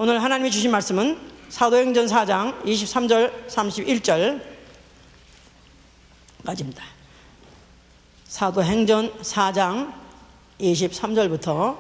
오늘 하나님이 주신 말씀은 사도행전 4장 23절 31절까지입니다. 사도행전 4장 23절부터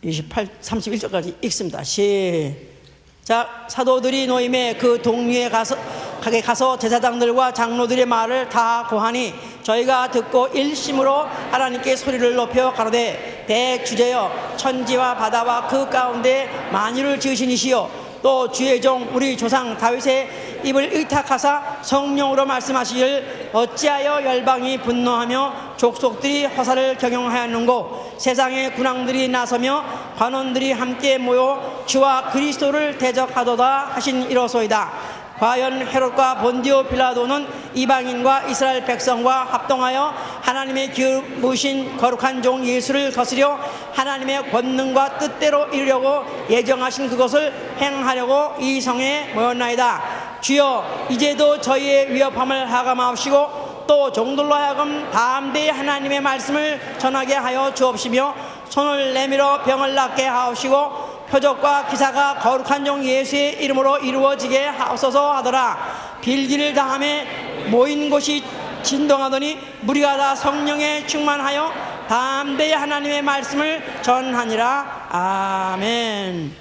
31절까지 읽습니다. 시작. 사도들이 노임에 그 동리에 가서 제사장들과 장로들의 말을 다 고하니 저희가 듣고 일심으로 하나님께 소리를 높여 가로되 대주제여 천지와 바다와 그 가운데 만유를 지으신 이시여 또 주의 종 우리 조상 다윗의 입을 의탁하사 성령으로 말씀하시길 어찌하여 열방이 분노하며 족속들이 허사를 경영하였는고 세상의 군왕들이 나서며 관원들이 함께 모여 주와 그리스도를 대적하도다 하신 이로소이다. 과연 헤롯과 본디오 빌라도는 이방인과 이스라엘 백성과 합동하여 하나님의 기르신 거룩한 종 예수를 거스려 하나님의 권능과 뜻대로 이루려고 예정하신 그것을 행하려고 이 성에 모였나이다. 주여 이제도 저희의 위협함을 하감하옵시고 또 종들로 하여금 담대히 하나님의 말씀을 전하게 하여 주옵시며 손을 내밀어 병을 낫게 하옵시고 표적과 기사가 거룩한 종 예수의 이름으로 이루어지게 하옵소서 하더라. 빌기를 다함에 모인 곳이 진동하더니 무리가 다 성령에 충만하여 담대히 하나님의 말씀을 전하니라. 아멘.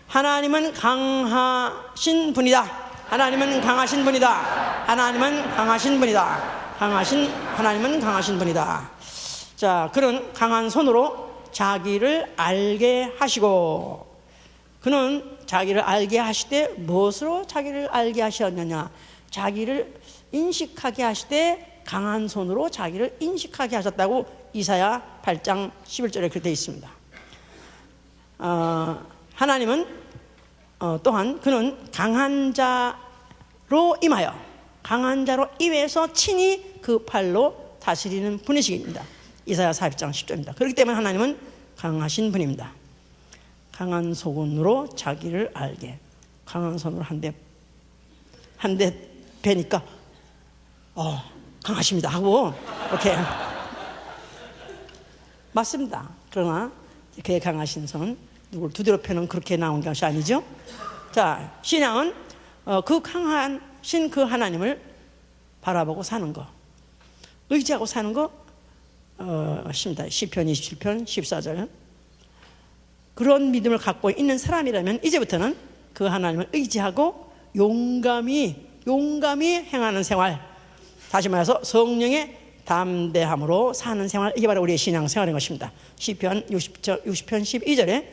하나님은 강하신 분이다. 하나님은 강하신 분이다. 하나님은 강하신 분이다. 하나님은 강하신 분이다. 자, 그는 강한 손으로 자기를 알게 하시고, 그는 자기를 알게 하시되 무엇으로 자기를 알게 하셨느냐? 자기를 인식하게 하시되 강한 손으로 자기를 인식하게 하셨다고 이사야 8장 11절에 그렇게 되어 있습니다. 하나님은 또한 그는 강한 자로 임하여 강한 자로 임해서 친히 그 팔로 다스리는 분이십니다. 이사야 40장 10절입니다. 그렇기 때문에 하나님은 강하신 분입니다. 강한 손으로 자기를 알게, 강한 손으로 한 대 베니까 강하십니다 하고 이렇게 맞습니다. 그러나 그의 강하신 손, 누굴 두드려 패는 그렇게 나온 것이 아니죠. 자, 신앙은 그 강하신 그 하나님을 바라보고 사는 거, 의지하고 사는 거 십니다. 시편 27편 14절. 그런 믿음을 갖고 있는 사람이라면 이제부터는 그 하나님을 의지하고 용감히 행하는 생활, 다시 말해서 성령의 담대함으로 사는 생활, 이게 바로 우리의 신앙 생활인 것입니다. 시편 60편 12절에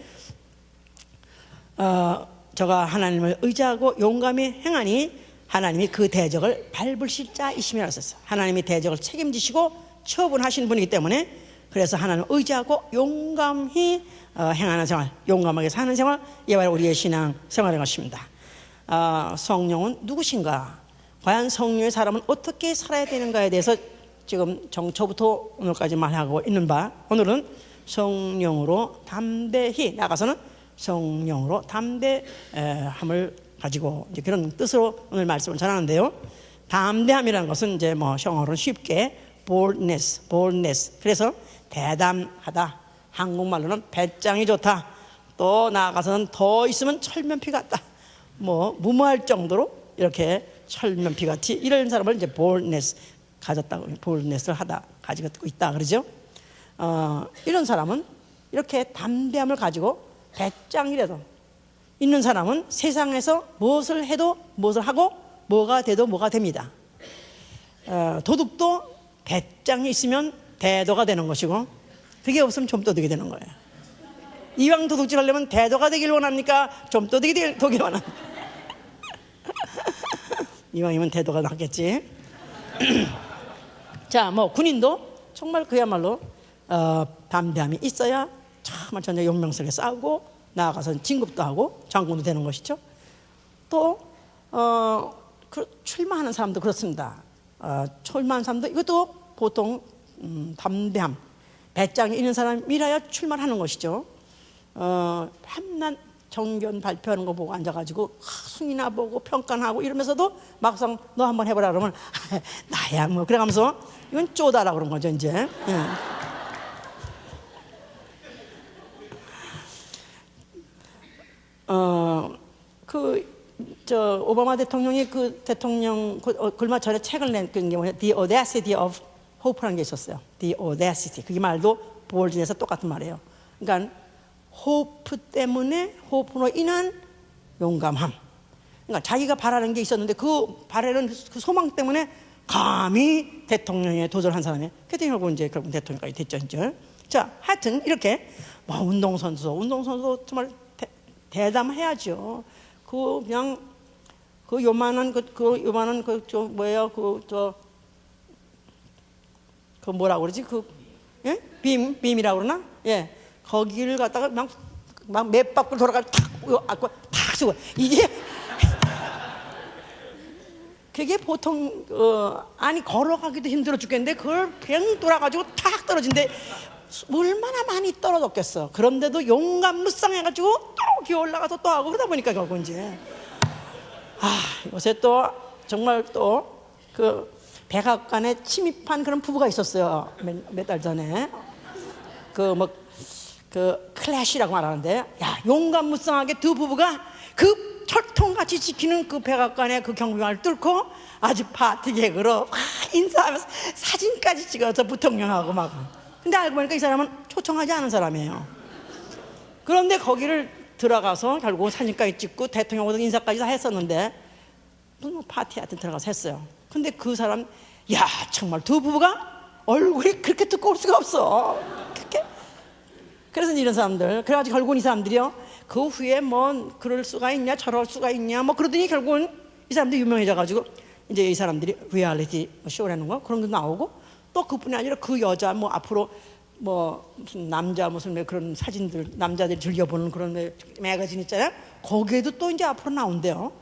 저가 하나님을 의지하고 용감히 행하니 하나님이 그 대적을 밟으실 자이시며 하셨어요. 하나님이 대적을 책임지시고 처분하신 분이기 때문에, 그래서 하나님을 의지하고 용감히 행하는 생활, 용감하게 사는 생활, 이게 바로 우리의 신앙 생활인 것입니다. 성령은 누구신가? 과연 성령의 사람은 어떻게 살아야 되는가에 대해서 지금 정초부터 오늘까지 말하고 있는 바, 오늘은 성령으로 담대히 나가서는 성령으로 담대함을 가지고 이제 그런 뜻으로 오늘 말씀을 전하는데요. 담대함이라는 것은 이제 영어로는 쉽게 boldness. 그래서 대담하다. 한국말로는 배짱이 좋다. 또 나아가서는 더 있으면 철면피 같다. 무모할 정도로 이렇게 철면피 같이 이런 사람을 이제 boldness 가졌다고, boldness를 가지고 있다 그러죠. 이런 사람은 이렇게 담대함을 가지고 배짱이라도 있는 사람은 세상에서 무엇을 해도 무엇을 하고 뭐가 돼도 뭐가 됩니다. 도둑도 배짱이 있으면 대도가 되는 것이고, 그게 없으면 좀도둑이 되는 거예요. 이왕 도둑질 하려면 대도가 되길 원합니까? 좀도둑이 되길 원합니까? 이왕이면 대도가 낫겠지. 자, 군인도 정말 그야말로 담대함이 있어야 정말 전혀 용맹스럽게 싸우고 나아가서 진급도 하고 장군도 되는 것이죠. 또 출마하는 사람도 그렇습니다. 출마하는 사람도 이것도 보통 담대함, 배짱이 있는 사람이라야 출마를 하는 것이죠. 밤낮 정견 발표하는 거 보고 앉아가지고 순이나 보고 평가하고 이러면서도 막상 너 한번 해보라 그러면 나야 그래가면서 이건 쪼다라 그런 거죠 이제. 오바마 대통령이 얼마 전에 책을 낸 게 뭐냐, The Audacity of Hope라는 게 있었어요. The Audacity. 그게 말도 보울진에서 똑같은 말이에요. 그러니까 호프 때문에, 호프로 인한 용감함. 그러니까 자기가 바라는 게 있었는데 그 바라는 그 소망 때문에 감히 대통령에 도전한 사람이 결국 대통령까지 됐죠. 이제. 자, 하여튼 이렇게 운동선수 정말 대담해야죠. 그냥 요만한 뭐라고 그러지? 빔이라고 그러나? 예. 거기를 갖다가 막 몇 바퀴 돌아가지고 탁 쓰고 이게 그게 보통 걸어가기도 힘들어 죽겠는데 그걸 그냥 돌아가지고 탁 떨어진데 얼마나 많이 떨어졌겠어. 그런데도 용감무쌍해가지고 또 기어 올라가서 또 하고 그러다 보니까 결국 이제 요새 또 정말 또 그 백악관에 침입한 그런 부부가 있었어요. 몇 달 전에 클래시라고 말하는데, 용감무쌍하게 두 부부가 그 철통같이 지키는 그 백악관의 그 경비망을 뚫고 아주 파티 개그로 인사하면서 사진까지 찍어서 부통령하고 막. 근데 알고 보니까 이 사람은 초청하지 않은 사람이에요. 그런데 거기를 들어가서 결국 사진까지 찍고 대통령하고 인사까지 다 했었는데 무슨 파티 하여튼 들어가서 했어요. 근데 그 사람, 정말 두 부부가 얼굴이 그렇게 두꺼울 수가 없어. 그래서 이런 사람들, 그래가지고 결국은 이 사람들이요, 그 후에 그럴 수가 있냐, 저럴 수가 있냐, 그러더니 결국은 이 사람들이 유명해져가지고 이제 이 사람들이 리얼리티 쇼라는 거 그런 거 나오고, 또 그뿐이 아니라 그 여자 앞으로 무슨 남자 무슨 그런 사진들, 남자들이 즐겨보는 그런 매거진 있잖아요. 거기에도 또 이제 앞으로 나온대요.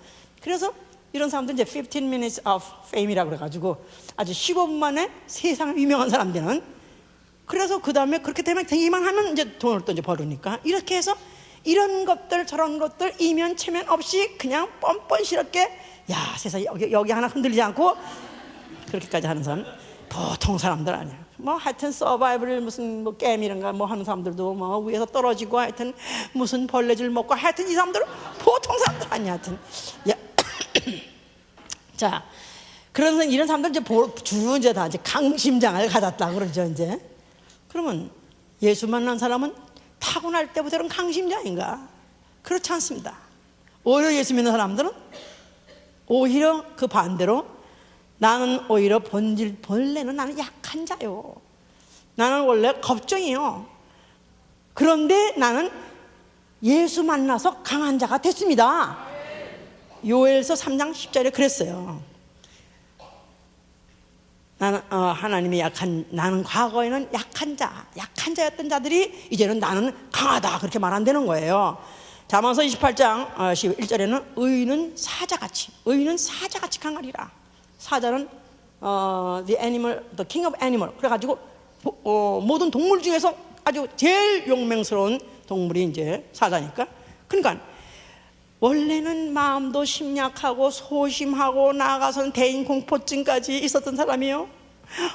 그래서 이런 사람들 이제 15 minutes of fame이라고 그래가지고 아주 15분 만에 세상에 유명한 사람들은. 그래서 그 다음에 그렇게 되면 되기만 하면 이제 돈을 또 이제 벌으니까 이렇게 해서 이런 것들 저런 것들 이면 체면 없이 그냥 뻔뻔스럽게 세상에 여기 하나 흔들리지 않고 그렇게까지 하는 사람 보통 사람들 아니야. 하여튼 서바이벌 무슨 게임이란가 하는 사람들도 위에서 떨어지고 하여튼 무슨 벌레질 먹고 하여튼 이 사람들은 보통 사람들 아니야. 하여튼 자, 그래서 이런 사람들 이제 다 이제 강심장을 가졌다 그러죠. 이제 그러면 예수 만난 사람은 타고날 때부터는 강심장인가? 그렇지 않습니다. 오히려 예수 믿는 사람들은 오히려 그 반대로 나는 오히려 본래는 나는 약한 자요. 나는 원래 겁쟁이요. 그런데 나는 예수 만나서 강한 자가 됐습니다. 요엘서 3장 10절에 그랬어요. 나는 과거에는 약한 자였던 자들이 이제는 나는 강하다 그렇게 말한다는 거예요. 잠언서 28장 11절에는 의인은 사자같이 강하리라. 사자는 the king of animal. 그래가지고 모든 동물 중에서 아주 제일 용맹스러운 동물이 이제 사자니까. 그러니까 원래는 마음도 심약하고 소심하고 나아가서는 대인 공포증까지 있었던 사람이요.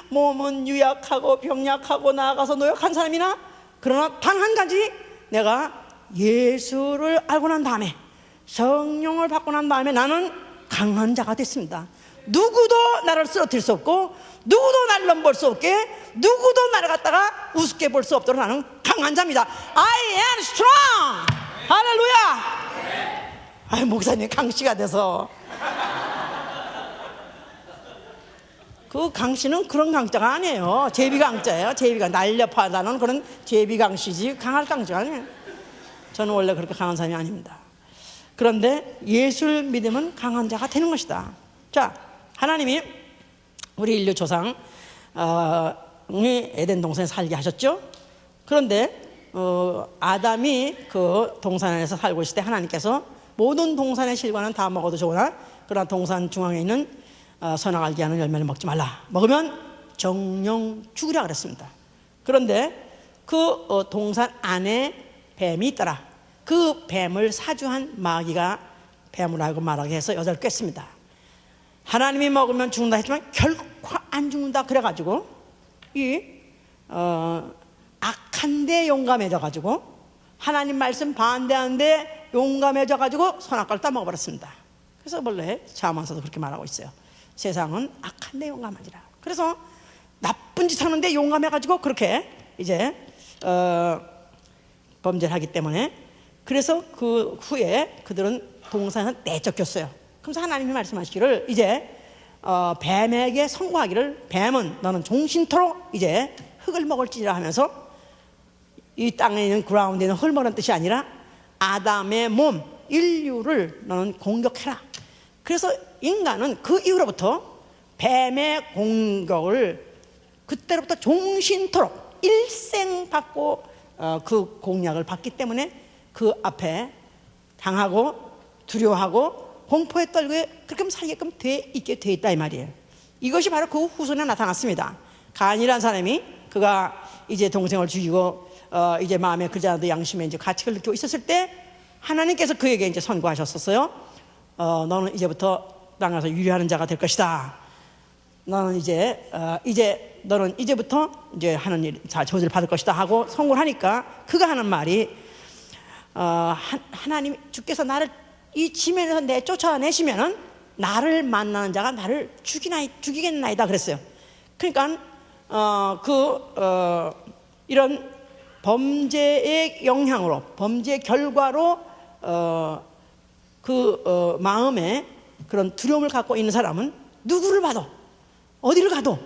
몸은 유약하고 병약하고 나아가서 노약한 사람이나, 그러나 단 한 가지, 내가 예수를 알고 난 다음에 성령을 받고 난 다음에 나는 강한 자가 됐습니다. 누구도 나를 쓰러뜨릴 수 없고 누구도 나를 넘볼 수 없게, 누구도 나를 갖다가 우습게 볼 수 없도록 나는 강한 자입니다. I am strong. 할렐루야. 목사님 강씨가 돼서 그 강씨는 그런 강자가 아니에요. 제비강자예요. 제비가 날렵하다는 그런 제비강씨지 강할 강자가 아니에요. 저는 원래 그렇게 강한 사람이 아닙니다. 그런데 예수를 믿으면 강한 자가 되는 것이다. 자, 하나님이 우리 인류 조상 에덴 동산에 살게 하셨죠. 그런데 아담이 그 동산에서 살고 있을 때 하나님께서 모든 동산의 실과는 다 먹어도 좋으나 그러나 동산 중앙에 있는 선악알게 하는 열매를 먹지 말라. 먹으면 정령 죽으라 그랬습니다. 그런데 그 동산 안에 뱀이 있더라. 그 뱀을 사주한 마귀가 뱀을 알고 말하게 해서 여자를 꿰습니다. 하나님이 먹으면 죽는다 했지만 결코 안 죽는다 그래가지고 이 악한 데 용감해져 가지고 하나님 말씀 반대하는데 용감해져 가지고 선악과를 따먹어버렸습니다. 그래서 원래 잠언서도 그렇게 말하고 있어요. 세상은 악한데 용감하지라. 그래서 나쁜 짓 하는데 용감해가지고 그렇게 이제 범죄를 하기 때문에, 그래서 그 후에 그들은 동산에서 내쫓겼어요. 그래서 하나님이 말씀하시기를 이제 뱀에게 선고하기를, 뱀은 너는 종신토록 이제 흙을 먹을지라 하면서, 이 땅에 있는 그라운드에 있는 흙을 먹는 뜻이 아니라 아담의 몸, 인류를 너는 공격해라. 그래서 인간은 그 이후로부터 뱀의 공격을 그때로부터 종신토록 일생 받고 그 공략을 받기 때문에 그 앞에 당하고 두려워하고 공포에 떨고 그렇게 살게끔 돼 있게 돼 있다 이 말이에요. 이것이 바로 그 후손에 나타났습니다. 가인이라는 사람이, 그가 이제 동생을 죽이고 이제 마음에 그러지 않아도 양심에 이제 가책을 느끼고 있었을 때 하나님께서 그에게 이제 선고하셨었어요. 너는 이제부터 땅에서 유리하는 자가 될 것이다. 너는 너는 이제부터 이제 하는 일, 저주를 받을 것이다 하고 선고를 하니까 그가 하는 말이 하나님 주께서 나를 이 지면에서 내쫓아내시면은 나를 만나는 자가 나를 죽이겠나이다 그랬어요. 그러니까 이런 범죄의 영향으로, 범죄의 결과로 마음에 그런 두려움을 갖고 있는 사람은 누구를 봐도 어디를 가도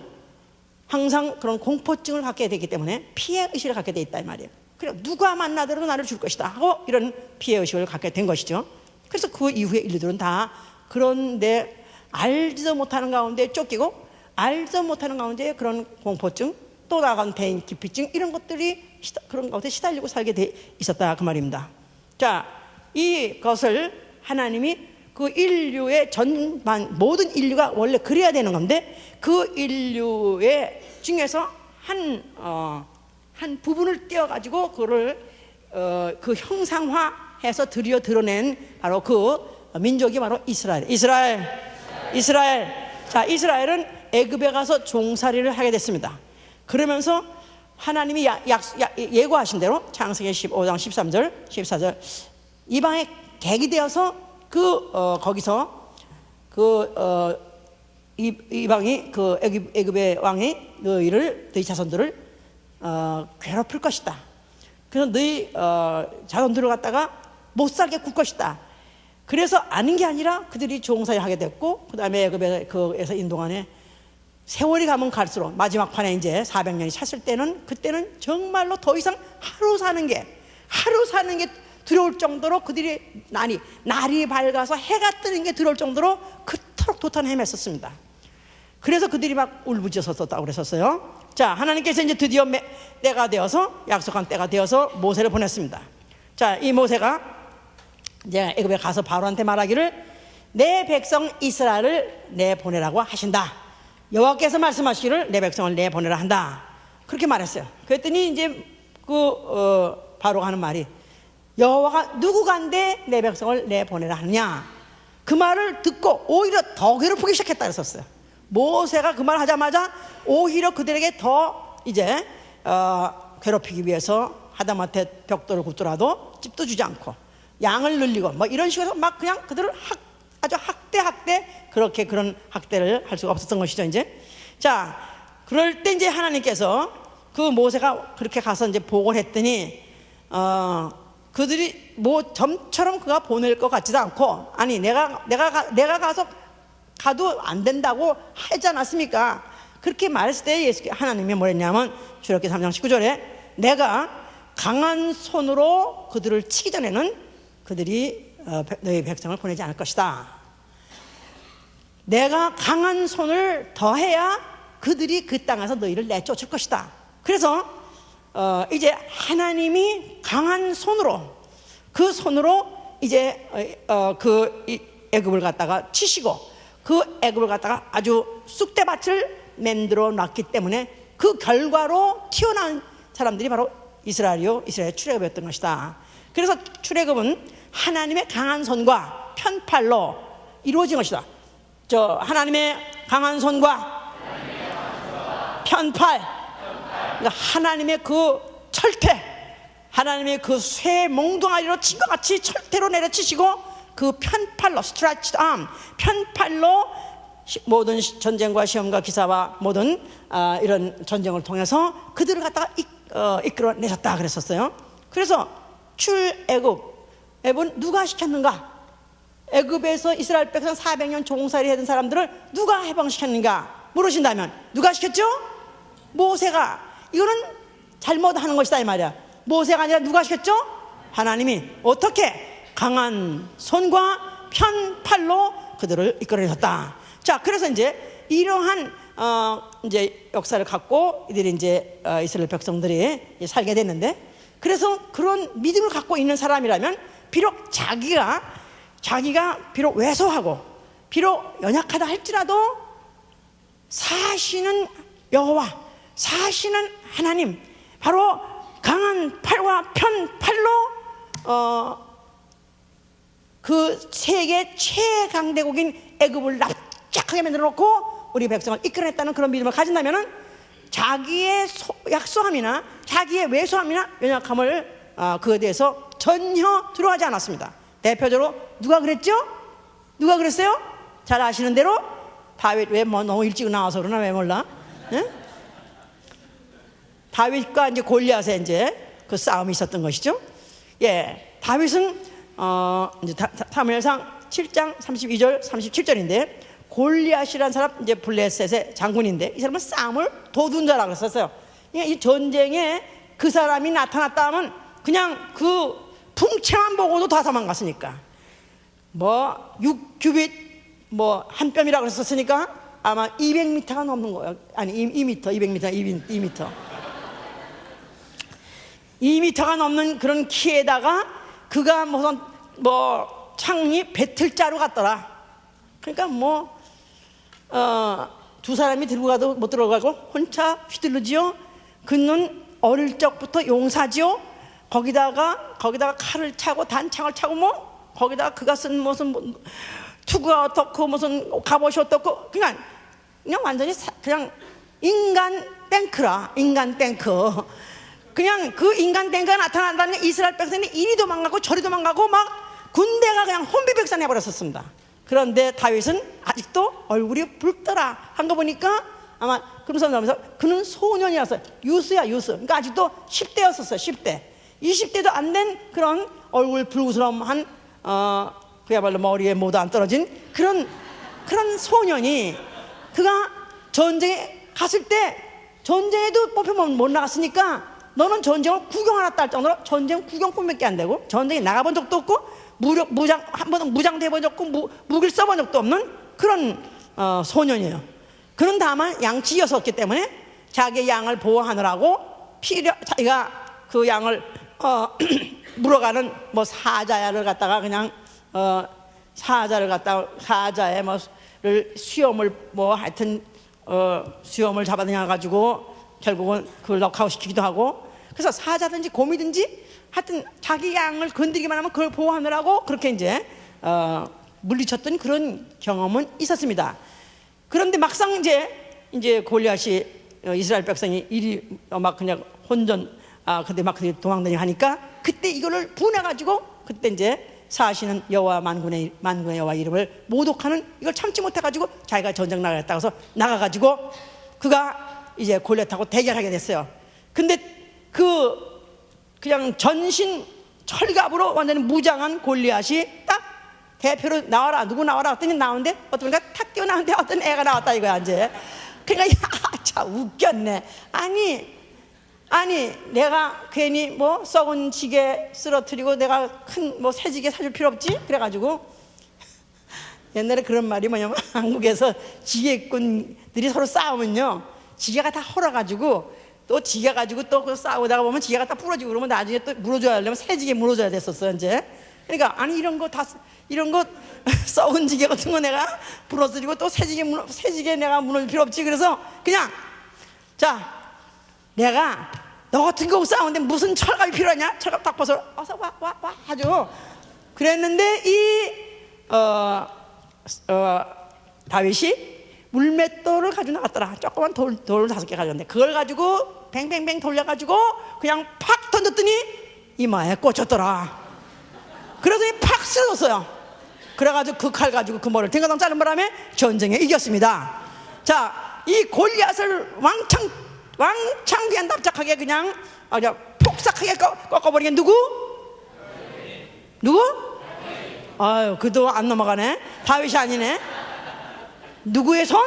항상 그런 공포증을 갖게 되기 때문에 피해의식을 갖게 돼 있다 이 말이에요. 그래, 누가 만나더라도 나를 줄 것이다 하고 이런 피해의식을 갖게 된 것이죠. 그래서 그 이후에 인류들은 다 그런데 알지도 못하는 가운데 쫓기고, 알지도 못하는 가운데 그런 공포증, 또 나아간 대인 기피증, 이런 것들이 그런 가운데 시달리고 살게 돼 있었다 그 말입니다. 자, 이것을 하나님이 그 인류의 전반 모든 인류가 원래 그래야 되는 건데, 그 인류의 중에서 한 부분을 떼어가지고 그거를 그 형상화해서 드러낸 바로 그 민족이 바로 이스라엘. 자, 이스라엘은 애굽에 가서 종살이를 하게 됐습니다. 그러면서 하나님이 예고하신 대로 창세기 15장 13절 14절 이방에 객이 되어서 거기서 이방이 애굽의 왕이 너희 자손들을 괴롭힐 것이다. 그래서 너희 자손들을 갖다가 못 살게 굴 것이다. 그래서 아는 게 아니라 그들이 종살이 하게 됐고, 그 다음에 애굽에서 인동안에 세월이 가면 갈수록 마지막 판에 이제 400년이 찼을 때는, 그때는 정말로 더 이상 하루 사는 게 두려울 정도로 그들이 날이 밝아서 해가 뜨는 게 두려울 정도로 그토록 도탄을 헤맸었습니다. 그래서 그들이 막 울부짖었었다고 그랬었어요. 자, 하나님께서 이제 드디어 때가 되어서, 약속한 때가 되어서 모세를 보냈습니다. 자, 이 모세가 이제 애굽에 가서 바로한테 말하기를 내 백성 이스라엘을 내보내라고 하신다. 여호와께서 말씀하시기를 내 백성을 내보내라 한다. 그렇게 말했어요. 그랬더니 이제 바로가 하는 말이, 여호와가 누구간데 내 백성을 내보내라 하느냐. 그 말을 듣고 오히려 더 괴롭히기 시작했다 그랬었어요. 모세가 그 말 하자마자 오히려 그들에게 더 이제 괴롭히기 위해서 하다못해 벽돌을 굽더라도 집도 주지 않고 양을 늘리고 뭐 이런 식으로 막 그냥 그들을 아주 그렇게 그런 학대를 할 수가 없었던 것이죠. 이제 자, 그럴 때 이제 하나님께서 그 모세가 그렇게 가서 이제 보고를 했더니 그들이 뭐 점처럼 그가 보낼 것 같지도 않고, 아니 내가 가서 가도 안 된다고 하지 않았습니까? 그렇게 말했을 때 하나님이 뭐랬냐면 출애굽기 3장 19절에 내가 강한 손으로 그들을 치기 전에는 그들이 너희 백성을 보내지 않을 것이다. 내가 강한 손을 더해야 그들이 그 땅에서 너희를 내쫓을 것이다. 그래서 이제 하나님이 강한 손으로, 그 손으로 이제 그 애굽을 갖다가 치시고 그 애굽을 갖다가 아주 쑥대밭을 만들어 놨기 때문에 그 결과로 튀어나온 사람들이 바로 이스라엘의 출애굽이었던 것이다. 그래서 출애굽은 하나님의 강한 손과 편팔로 이루어진 것이다. 하나님의 강한 손과 편팔, 그러니까 하나님의 그 철퇴, 하나님이 그 쇠 몽둥아리로 친 것 같이 철퇴로 내려치시고 그 편팔로 스트레치드 암, 편팔로 모든 전쟁과 시험과 기사와 모든 이런 전쟁을 통해서 그들을 갖다가 이끌어내셨다 그랬었어요. 그래서 출애굽은 누가 시켰는가? 애굽에서 이스라엘 백성 400년 종살이 했던 사람들을 누가 해방시켰는가 물으신다면 누가 시켰죠? 모세가. 이거는 잘못하는 것이다 이 말이야. 모세가 아니라 누가 시켰죠? 하나님이. 어떻게? 강한 손과 편팔로 그들을 이끌어내셨다. 자, 그래서 이제 이러한 이제 역사를 갖고 이들이 이제 이스라엘 백성들이 살게 됐는데, 그래서 그런 믿음을 갖고 있는 사람이라면 비록 자기가 비록 왜소하고 비록 연약하다 할지라도 사시는 여호와, 사시는 하나님, 바로 강한 팔과 편팔로 그 세계 최강대국인 애굽을 납작하게 만들어 놓고 우리 백성을 이끌어냈다는 그런 믿음을 가진다면은 자기의 약소함이나 자기의 왜소함이나 연약함을 그에 대해서 전혀 두려워하지 않았습니다. 대표적으로 누가 그랬죠? 누가 그랬어요? 잘 아시는 대로 다윗. 왜 너무 일찍 나와서 그러나 왜 몰라? 네? 다윗과 이제 골리앗의 이제 그 싸움이 있었던 것이죠. 예, 다윗은 이제 사무엘상 7장 32절 37절인데 골리앗이라는 사람 이제 블레셋의 장군인데 이 사람은 싸움을 도둔 자라고 했었어요. 그러니까 이 전쟁에 그 사람이 나타났다 하면 그냥 그 풍채만 보고도 다 도망갔으니까 뭐 6규빗 뭐 한 뼘이라고 했었으니까 아마 200m가 넘는 거예요. 아니 2m, 200m, 2m가 넘는 그런 키에다가 그가 무슨 뭐 창이 배틀자루 같더라. 그러니까 뭐 두 사람이 들고 가도 못 들어가고 혼자 휘둘르지요. 그는 어릴 적부터 용사지요. 거기다가 칼을 차고 단창을 차고 뭐 거기다가 그가 쓴 무슨 투구가 어떻고 무슨 갑옷이 어떻고 그냥 완전히 그냥 인간 탱크라. 인간 탱크. 그냥 그 인간 탱크가 나타난다는 이스라엘 백성이 이리 도망가고 저리 도망가고 막 군대가 그냥 혼비백산 해버렸었습니다. 그런데 다윗은 아직도 얼굴이 붉더라 한 거 보니까 아마 그러면서 나오면서 그는 소년이었어요. 유스야 유스. 그러니까 아직도 10대였었어요. 10대 20대도 안 된 그런 얼굴 불구스럼한 그야말로 머리에 모두 안 떨어진 그런 소년이 그가 전쟁에 갔을 때 전쟁에도 뽑히면 못 나갔으니까 너는 전쟁을 구경하라 할 정도로 전쟁 구경꾼밖에 안 되고 전쟁에 나가본 적도 없고 한 번도 무장도 해본 적도 없고 무기를 써본 적도 없는 그런 소년이에요. 그는 다만 양치였었기 때문에 자기의 양을 보호하느라고 자기가 그 양을 물어가는 뭐 사자를 갖다가 그냥 사자의 뭐를 수염을 뭐 하여튼 수염을 잡아다녀 가지고 결국은 그걸 넉아웃 시키기도 하고, 그래서 사자든지 곰이든지 하여튼 자기 양을 건드리기만 하면 그걸 보호하느라고 그렇게 이제 물리쳤던 그런 경험은 있었습니다. 그런데 막상 이제 골리앗이 이스라엘 백성이 이리 막 그냥 혼전 근데 막 도망다니고 하니까 그때 이거를 분해가지고 그때 이제 사시는 여호와 만군의 여호와 이름을 모독하는 이걸 참지 못해가지고 자기가 전쟁 나가겠다고 해서 나가가지고 그가 이제 골리앗하고 대결하게 됐어요. 근데 그냥 전신 철갑으로 완전히 무장한 골리앗이 딱 대표로 나와라 누구 나와라 했더니 나오는데 어떤 애가 탁 뛰어나오는데 어떤 애가 나왔다 이거야 이제. 그러니까 참 웃겼네. 아니 내가 괜히 뭐 썩은 지게 쓰러뜨리고 내가 큰 뭐 새지게 사줄 필요 없지? 그래가지고 옛날에 그런 말이 뭐냐면 한국에서 지게꾼들이 서로 싸우면요 지게가 다 헐어가지고 또 지게 가지고 또 그 싸우다가 보면 지게가 다 부러지고 그러면 나중에 또 물어줘야 하려면 새지게 물어줘야 됐었어 이제. 그러니까 아니 이런 거 썩은 지게 같은 거 내가 부러뜨리고 또 새지게 내가 무너질 필요 없지. 그래서 그냥 자 내가 너 같은 거 싸우는데 무슨 철갑이 필요하냐? 철갑 딱 벗어 어서 와 하죠. 그랬는데 이 다윗이 물맷돌을 가지고 나갔더라. 조그만 돌 5개 가져왔는데 그걸 가지고 뱅뱅뱅 돌려가지고 그냥 팍 던졌더니 이마에 꽂혔더라. 그러더니 팍 쓰러졌어요. 그래가지고 그 칼 가지고 그 머리를 댕가당 자른 바람에 전쟁에 이겼습니다. 자, 이 골리앗을 왕창 그냥 납작하게 그냥 폭삭하게 꺾어버린 게 누구? 아유, 그도 안 넘어가네. 다윗이 아니네. 누구의 손?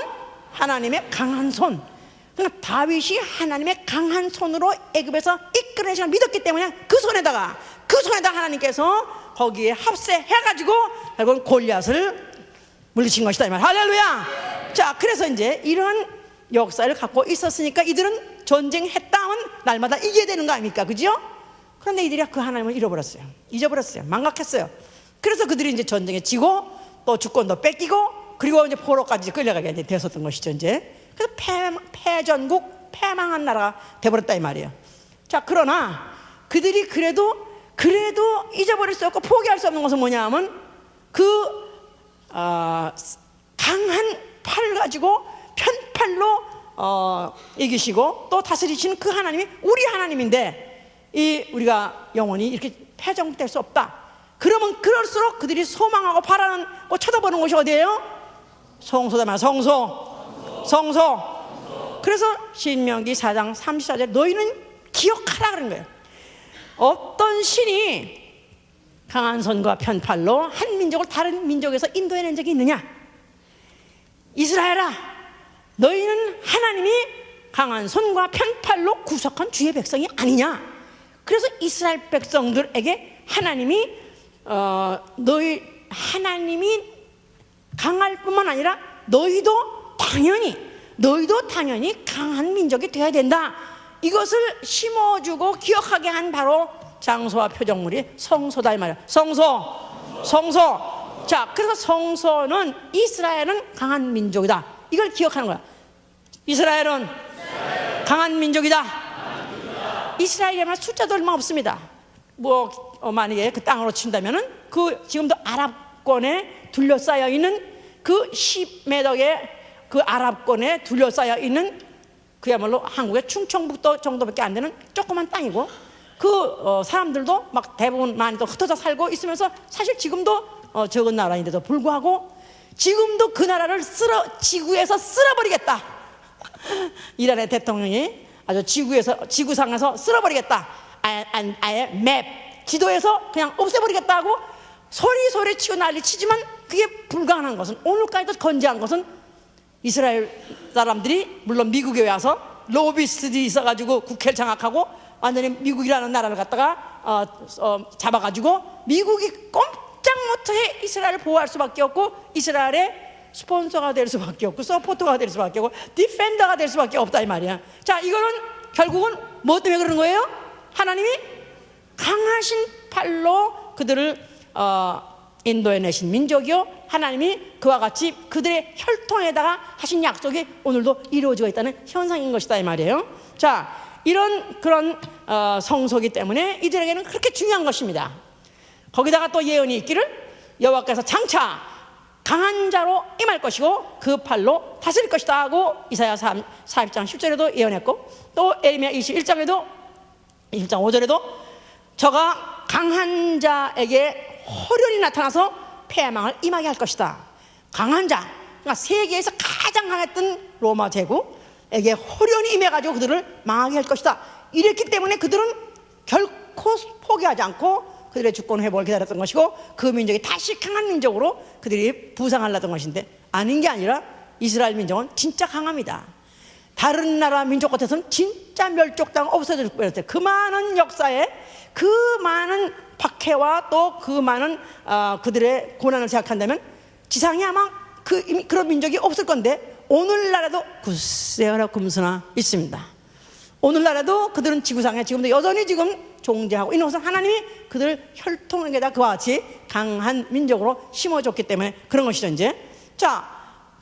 하나님의 강한 손. 그러니까 다윗이 하나님의 강한 손으로 애굽에서 이끌어내시는 믿었기 때문에 그 손에다가 하나님께서 거기에 합세해가지고 결국은 골리앗을 물리친 것이다 이 말. 할렐루야. 자, 그래서 이제 이런 역사를 갖고 있었으니까 이들은 전쟁했다면 날마다 이겨야 되는 거 아닙니까? 그죠? 그런데 이들이 그 하나님을 잊어버렸어요. 망각했어요. 그래서 그들이 이제 전쟁에 지고 또 주권도 뺏기고 그리고 이제 포로까지 끌려가게 됐었던 것이죠. 이제 그래서 패전국, 패망한 나라가 돼버렸다 이 말이에요. 자, 그러나 그들이 그래도 잊어버릴 수 없고 포기할 수 없는 것은 뭐냐 하면 강한 팔을 가지고 편팔로 이기시고 또 다스리시는 그 하나님이 우리 하나님인데 우리가 영원히 이렇게 패전국될 수 없다. 그러면 그럴수록 그들이 소망하고 바라는 쳐다보는 곳이 어디예요? 성소다 말. 성소. 그래서 신명기 4장 34절 너희는 기억하라 그런 거예요. 어떤 신이 강한 손과 편팔로 한 민족을 다른 민족에서 인도해낸 적이 있느냐? 이스라엘아, 너희는 하나님이 강한 손과 편팔로 구속한 주의 백성이 아니냐? 그래서 이스라엘 백성들에게 하나님이 강할 뿐만 아니라 너희도 당연히 강한 민족이 되어야 된다. 이것을 심어주고 기억하게 한 바로 장소와 표적물이 성소다 이 말이야. 성소. 자, 그래서 성소는 이스라엘은 강한 민족이다. 이걸 기억하는 거야. 이스라엘은 강한 민족이다. 이스라엘이라면 숫자도 얼마 없습니다. 만약에 그 땅으로 친다면은 지금도 아랍권에 둘러싸여 있는 그 10매덕의 그 아랍권에 둘러싸여 있는 그야말로 한국의 충청북도 정도밖에 안 되는 조그만 땅이고 사람들도 막 대부분 많이 또 흩어져 살고 있으면서 사실 지금도 적은 나라인데도 불구하고 지금도 그 나라를 지구에서 쓸어버리겠다. 이란의 대통령이 아주 지구상에서 쓸어버리겠다. 아예 지도에서 그냥 없애버리겠다고 소리 치고 난리 치지만 그게 불가능한 것은 오늘까지도 건재한 것은 이스라엘 사람들이 물론 미국에 와서 로비스트들이 있어가지고 국회를 장악하고 완전히 미국이라는 나라를 갖다가 잡아가지고 미국이 꼼짝 못해 이스라엘을 보호할 수밖에 없고 이스라엘의 스폰서가 될 수밖에 없고 서포터가 될 수밖에 없고 디펜더가 될 수밖에 없다 이 말이야. 자, 이거는 결국은 뭐 때문에 그러는 거예요? 하나님이 강하신 팔로 그들을 인도해내신 민족이요, 하나님이 그와 같이 그들의 혈통에다가 하신 약속이 오늘도 이루어지고 있다는 현상인 것이다 이 말이에요. 자, 그런 성소기 때문에 이들에게는 그렇게 중요한 것입니다. 거기다가 또 예언이 있기를 여호와께서 장차 강한 자로 임할 것이고 그 팔로 다스릴 것이다 하고 이사야 40장 10절에도 예언했고 또 에레미야 21장에도 20장 5절에도 저가 강한 자에게 호련히 나타나서 패망을 임하게 할 것이다. 강한 자, 그러니까 세계에서 가장 강했던 로마 제국에게 호련히 임해가지고 그들을 망하게 할 것이다. 이랬기 때문에 그들은 결코 포기하지 않고 그들의 주권 회복을 기다렸던 것이고 그 민족이 다시 강한 민족으로 그들이 부상하려던 것인데 아닌 게 아니라 이스라엘 민족은 진짜 강합니다. 다른 나라 민족 같아서는 진짜 멸족당 없어질 뻔했어요. 그 많은 역사에 그 많은 박해와 또 그 많은 그들의 고난을 생각한다면 지상에 아마 그런 민족이 없을 건데 오늘날에도 굳세어라 금수나 있습니다. 오늘날에도 그들은 지구상에 지금도 여전히 지금 존재하고 있는 것은 하나님이 그들을 혈통에다 그와 같이 강한 민족으로 심어줬기 때문에 그런 것이죠 이제. 자,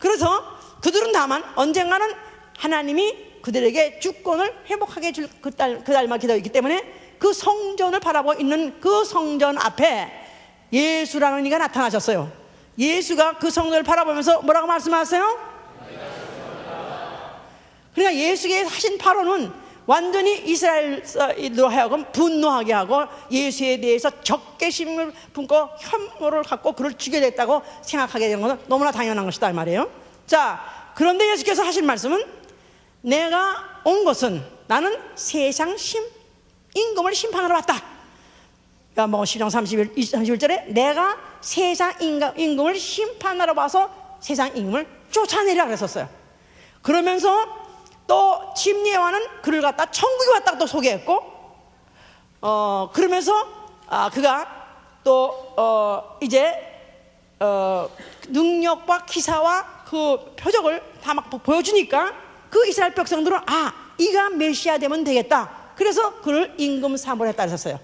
그래서 그들은 다만 언젠가는 하나님이 그들에게 주권을 회복하게 해줄 그 날만 기다리고 있기 때문에 그 성전을 바라보고 있는 그 성전 앞에 예수라는 이가 나타나셨어요. 예수가 그 성전을 바라보면서 뭐라고 말씀하세요? 그러니까 예수의 하신 바로는 완전히 이스라엘로 하여금 분노하게 하고 예수에 대해서 적개심을 품고 혐오를 갖고 그를 죽여야 됐다고 생각하게 된 것은 너무나 당연한 것이다 이 말이에요. 자, 그런데 예수께서 하신 말씀은 내가 온 것은 나는 세상 임금을 심판하러 왔다. 뭐 10장 31절에 내가 세상 임금을 심판하러 와서 세상 임금을 쫓아내리라 그랬었어요. 그러면서 또 침례요한은 그를 갖다 천국에 왔다고 또 소개했고, 그러면서 그가 또 이제 능력과 기사와 그 표적을 다 막 보여주니까 그 이스라엘 백성들은 이가 메시아 되면 되겠다. 그래서 그를 임금 삼을 했다 그랬었어요.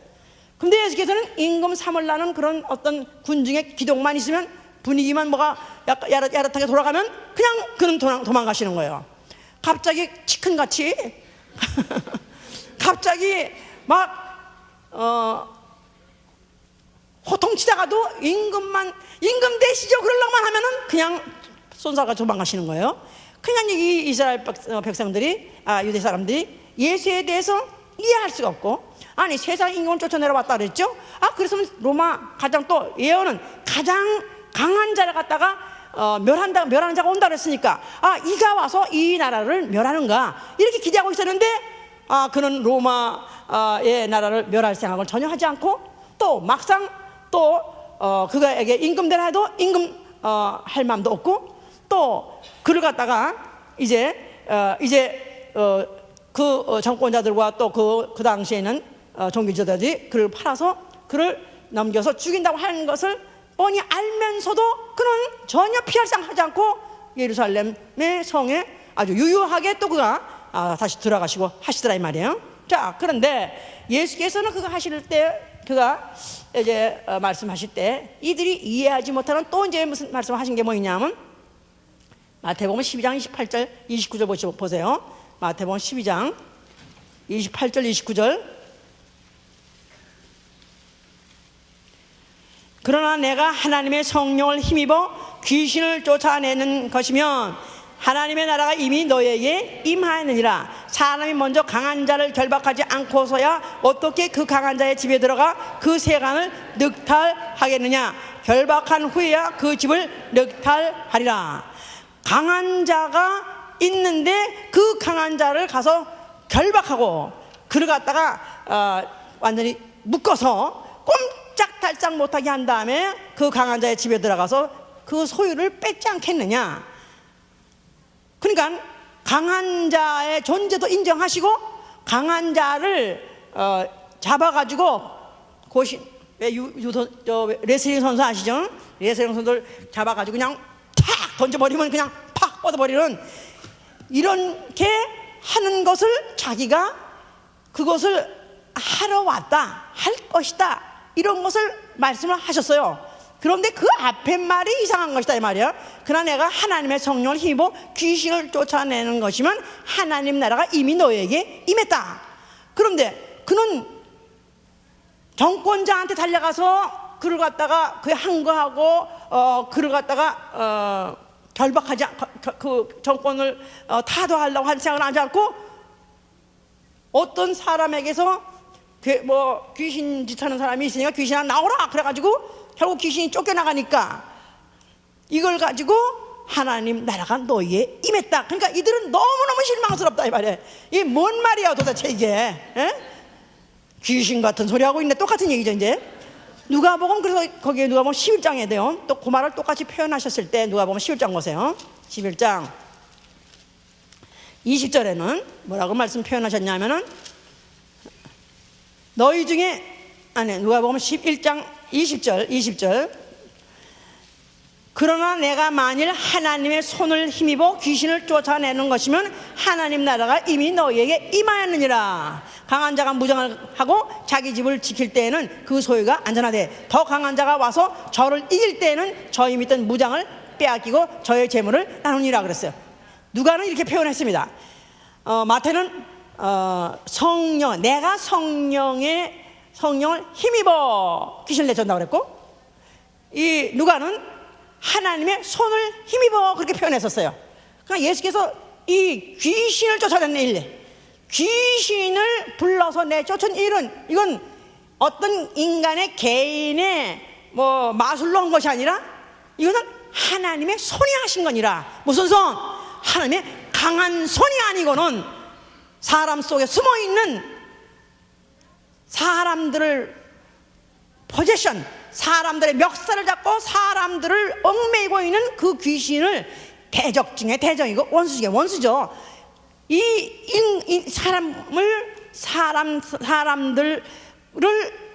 근데 예수께서는 임금 삼으려는 그런 어떤 군중의 기동만 있으면, 분위기만 뭐가 야릇야릇하게 돌아가면 그냥 그는 도망가시는 거예요. 갑자기 치킨같이 갑자기 막 호통치다가도 임금 되시죠 그러려고만 하면은 그냥 쏜살가 도망가시는 거예요. 그냥 이 이스라엘 백성들이 유대 사람들이 예수에 대해서 이해할 수가 없고, 아니 세상 임금을 쫓아내려왔다 그랬죠. 그래서 로마 가장 또 예언은 가장 강한 자를 갖다가 멸하는 자가 온다 그랬으니까 이가 와서 이 나라를 멸하는가 이렇게 기대하고 있었는데, 그는 로마의 나라를 멸할 생각을 전혀 하지 않고, 또 막상 또 그가에게 임금대로 해도 임금 할 마음도 없고, 또 그를 갖다가 이제 그 정권자들과 또 그 당시에는 종교지도자들이 그를 팔아서 그를 넘겨서 죽인다고 하는 것을 뻔히 알면서도 그는 전혀 피할 생각하지 않고 예루살렘의 성에 아주 유유하게 또 그가 다시 들어가시고 하시더라 이 말이에요. 자, 그런데 예수께서는 그가 하실 때, 그가 이제 말씀하실 때 이들이 이해하지 못하는 또 이제 무슨 말씀을 하신 게 뭐냐면, 마태복음 12장 28절 29절 보세요. 마태복음 12장 28절 29절. 그러나 내가 하나님의 성령을 힘입어 귀신을 쫓아내는 것이면 하나님의 나라가 이미 너에게 임하였느니라. 사람이 먼저 강한 자를 결박하지 않고서야 어떻게 그 강한 자의 집에 들어가 그 세간을 늑탈하겠느냐. 결박한 후에야 그 집을 늑탈하리라. 강한 자가 있는데 그 강한 자를 가서 결박하고 그를 갖다가 완전히 묶어서 꼼짝달싹 못하게 한 다음에 그 강한 자의 집에 들어가서 그 소유를 뺏지 않겠느냐. 그러니까 강한 자의 존재도 인정하시고 강한 자를 잡아가지고 레슬링 선수 아시죠? 레슬링 선수를 잡아가지고 그냥 탁 던져버리면 그냥 팍 뻗어버리는, 이렇게 하는 것을 자기가 그것을 하러 왔다, 할 것이다, 이런 것을 말씀을 하셨어요. 그런데 그 앞에 말이 이상한 것이다 이 말이야. 그러나 내가 하나님의 성령을 힘입어 귀신을 쫓아내는 것이면 하나님 나라가 이미 너에게 임했다. 그런데 그는 정권자한테 달려가서 그를 갖다가 그에 항거하고 그를 갖다가 결박하지 그 정권을 타도하려고 한 생각을 하지 않고, 어떤 사람에게서 뭐 귀신 짓하는 사람이 있으니까 귀신아 나오라 그래가지고 결국 귀신이 쫓겨나가니까 이걸 가지고 하나님 나라가 너희에 임했다. 그러니까 이들은 너무너무 실망스럽다 이 말이에요. 이게 뭔 말이야 도대체 이게? 에? 귀신 같은 소리 하고 있네. 똑같은 얘기죠 이제. 누가복음, 그래서 거기에 누가복음 11장에 돼요. 또 그 말을 똑같이 표현하셨을 때 누가복음 11장 보세요. 11장 20절에는 뭐라고 말씀 표현하셨냐면은, 너희 중에 누가복음 11장 20절 그러나 내가 만일 하나님의 손을 힘입어 귀신을 쫓아내는 것이면 하나님 나라가 이미 너희에게 임하였느니라. 강한 자가 무장을 하고 자기 집을 지킬 때에는 그 소유가 안전하되, 더 강한 자가 와서 저를 이길 때에는 저희 믿던 무장을 빼앗기고 저의 재물을 나누니라 그랬어요. 누가는 이렇게 표현했습니다. 마태는 내가 성령을 힘입어 귀신을 내쫓는다고 그랬고, 이 누가는 하나님의 손을 힘입어 그렇게 표현했었어요. 그러니까 예수께서 이 귀신을 쫓아내는 일, 귀신을 불러서 내쫓은 일은, 이건 어떤 인간의 개인의 뭐 마술로 한 것이 아니라 이것은 하나님의 손이 하신 거니라. 무슨 손? 하나님의 강한 손이 아니고는 사람 속에 숨어있는 사람들을 포지션, 사람들의 멱살을 잡고 사람들을 얽매이고 있는 그 귀신을, 대적 중에 대적이고 원수 중에 원수죠. 이 사람들을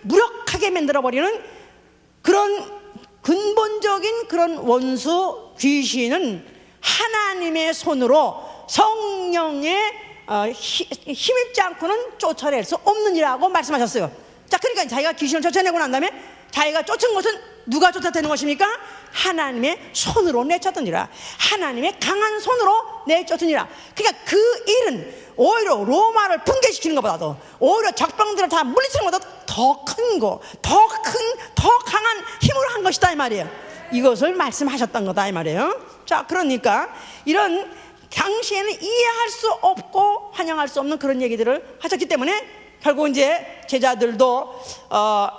무력하게 만들어버리는 그런 근본적인 그런 원수 귀신은 하나님의 손으로 성령의 힘입지 않고는 쫓아낼 수 없느니라고 말씀하셨어요. 자, 그러니까 자기가 귀신을 쫓아내고 난 다음에 자기가 쫓은 것은 누가 쫓아내는 것입니까? 하나님의 손으로 내쫓느니라. 하나님의 강한 손으로 내쫓느니라. 그러니까 그 일은 오히려 로마를 붕괴시키는 것보다도, 오히려 적병들을 다 물리치는 것보다 더 큰 거, 더 강한 힘으로 한 것이다 이 말이에요. 이것을 말씀하셨던 거다 이 말이에요. 자, 그러니까 이런 당시에는 이해할 수 없고 환영할 수 없는 그런 얘기들을 하셨기 때문에 결국 이제 제자들도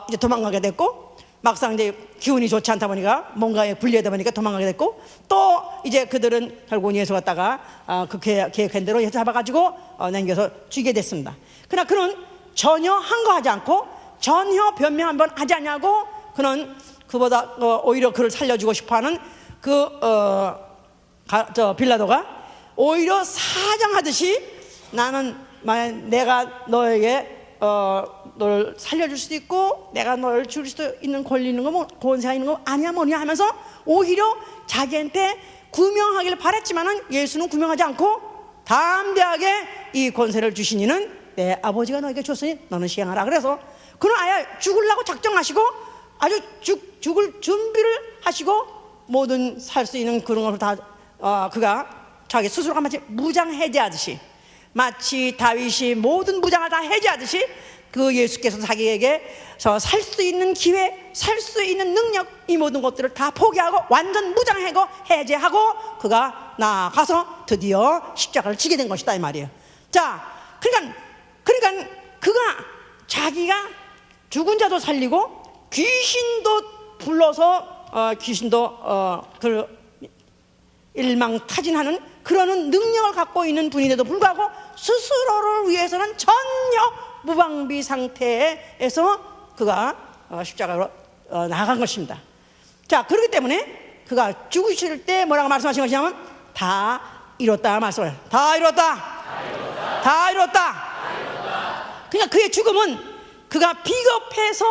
이제 도망가게 됐고, 막상 이제 기운이 좋지 않다 보니까 뭔가에 불리하다 보니까 도망가게 됐고, 또 이제 그들은 결국 예수 갖다가 그 계획한 대로 예수 잡아가지고 남겨서 죽이게 됐습니다. 그러나 그는 전혀 항거하지 않고 전혀 변명 한번 하지 않냐고, 그는 그보다 오히려 그를 살려주고 싶어하는 빌라도가 오히려 사정하듯이, 나는 만약 내가 너에게 널 살려줄 수도 있고 내가 널 죽일 수도 있는 권리 있는 거, 뭐 권세가 있는 거 아니야 뭐냐 하면서 오히려 자기한테 구명하기를 바랬지만은 예수는 구명하지 않고 담대하게 이 권세를 주신 이는 내 아버지가 너에게 줬으니 너는 시행하라. 그래서 그는 아예 죽으려고 작정하시고 아주 죽을 준비를 하시고 모든 살 수 있는 그런 걸 다 그가 자기 스스로가 마치 무장 해제하듯이, 마치 다윗이 모든 무장을 다 해제하듯이 그 예수께서 자기에게 살 수 있는 기회, 살 수 있는 능력, 이 모든 것들을 다 포기하고 완전 무장하고 해제하고 그가 나아가서 드디어 십자가를 지게 된 것이다 이 말이에요. 자, 그러니까 그가 자기가 죽은 자도 살리고 귀신도 불러서 귀신도 그 일망타진하는 그러는 능력을 갖고 있는 분인데도 불구하고 스스로를 위해서는 전혀 무방비 상태에서 그가 십자가로 나아간 것입니다. 자, 그렇기 때문에 그가 죽으실 때 뭐라고 말씀하신 것이냐면 다 이뤘다 말씀을, 다 이뤘다. 그러니까 그의 죽음은 그가 비겁해서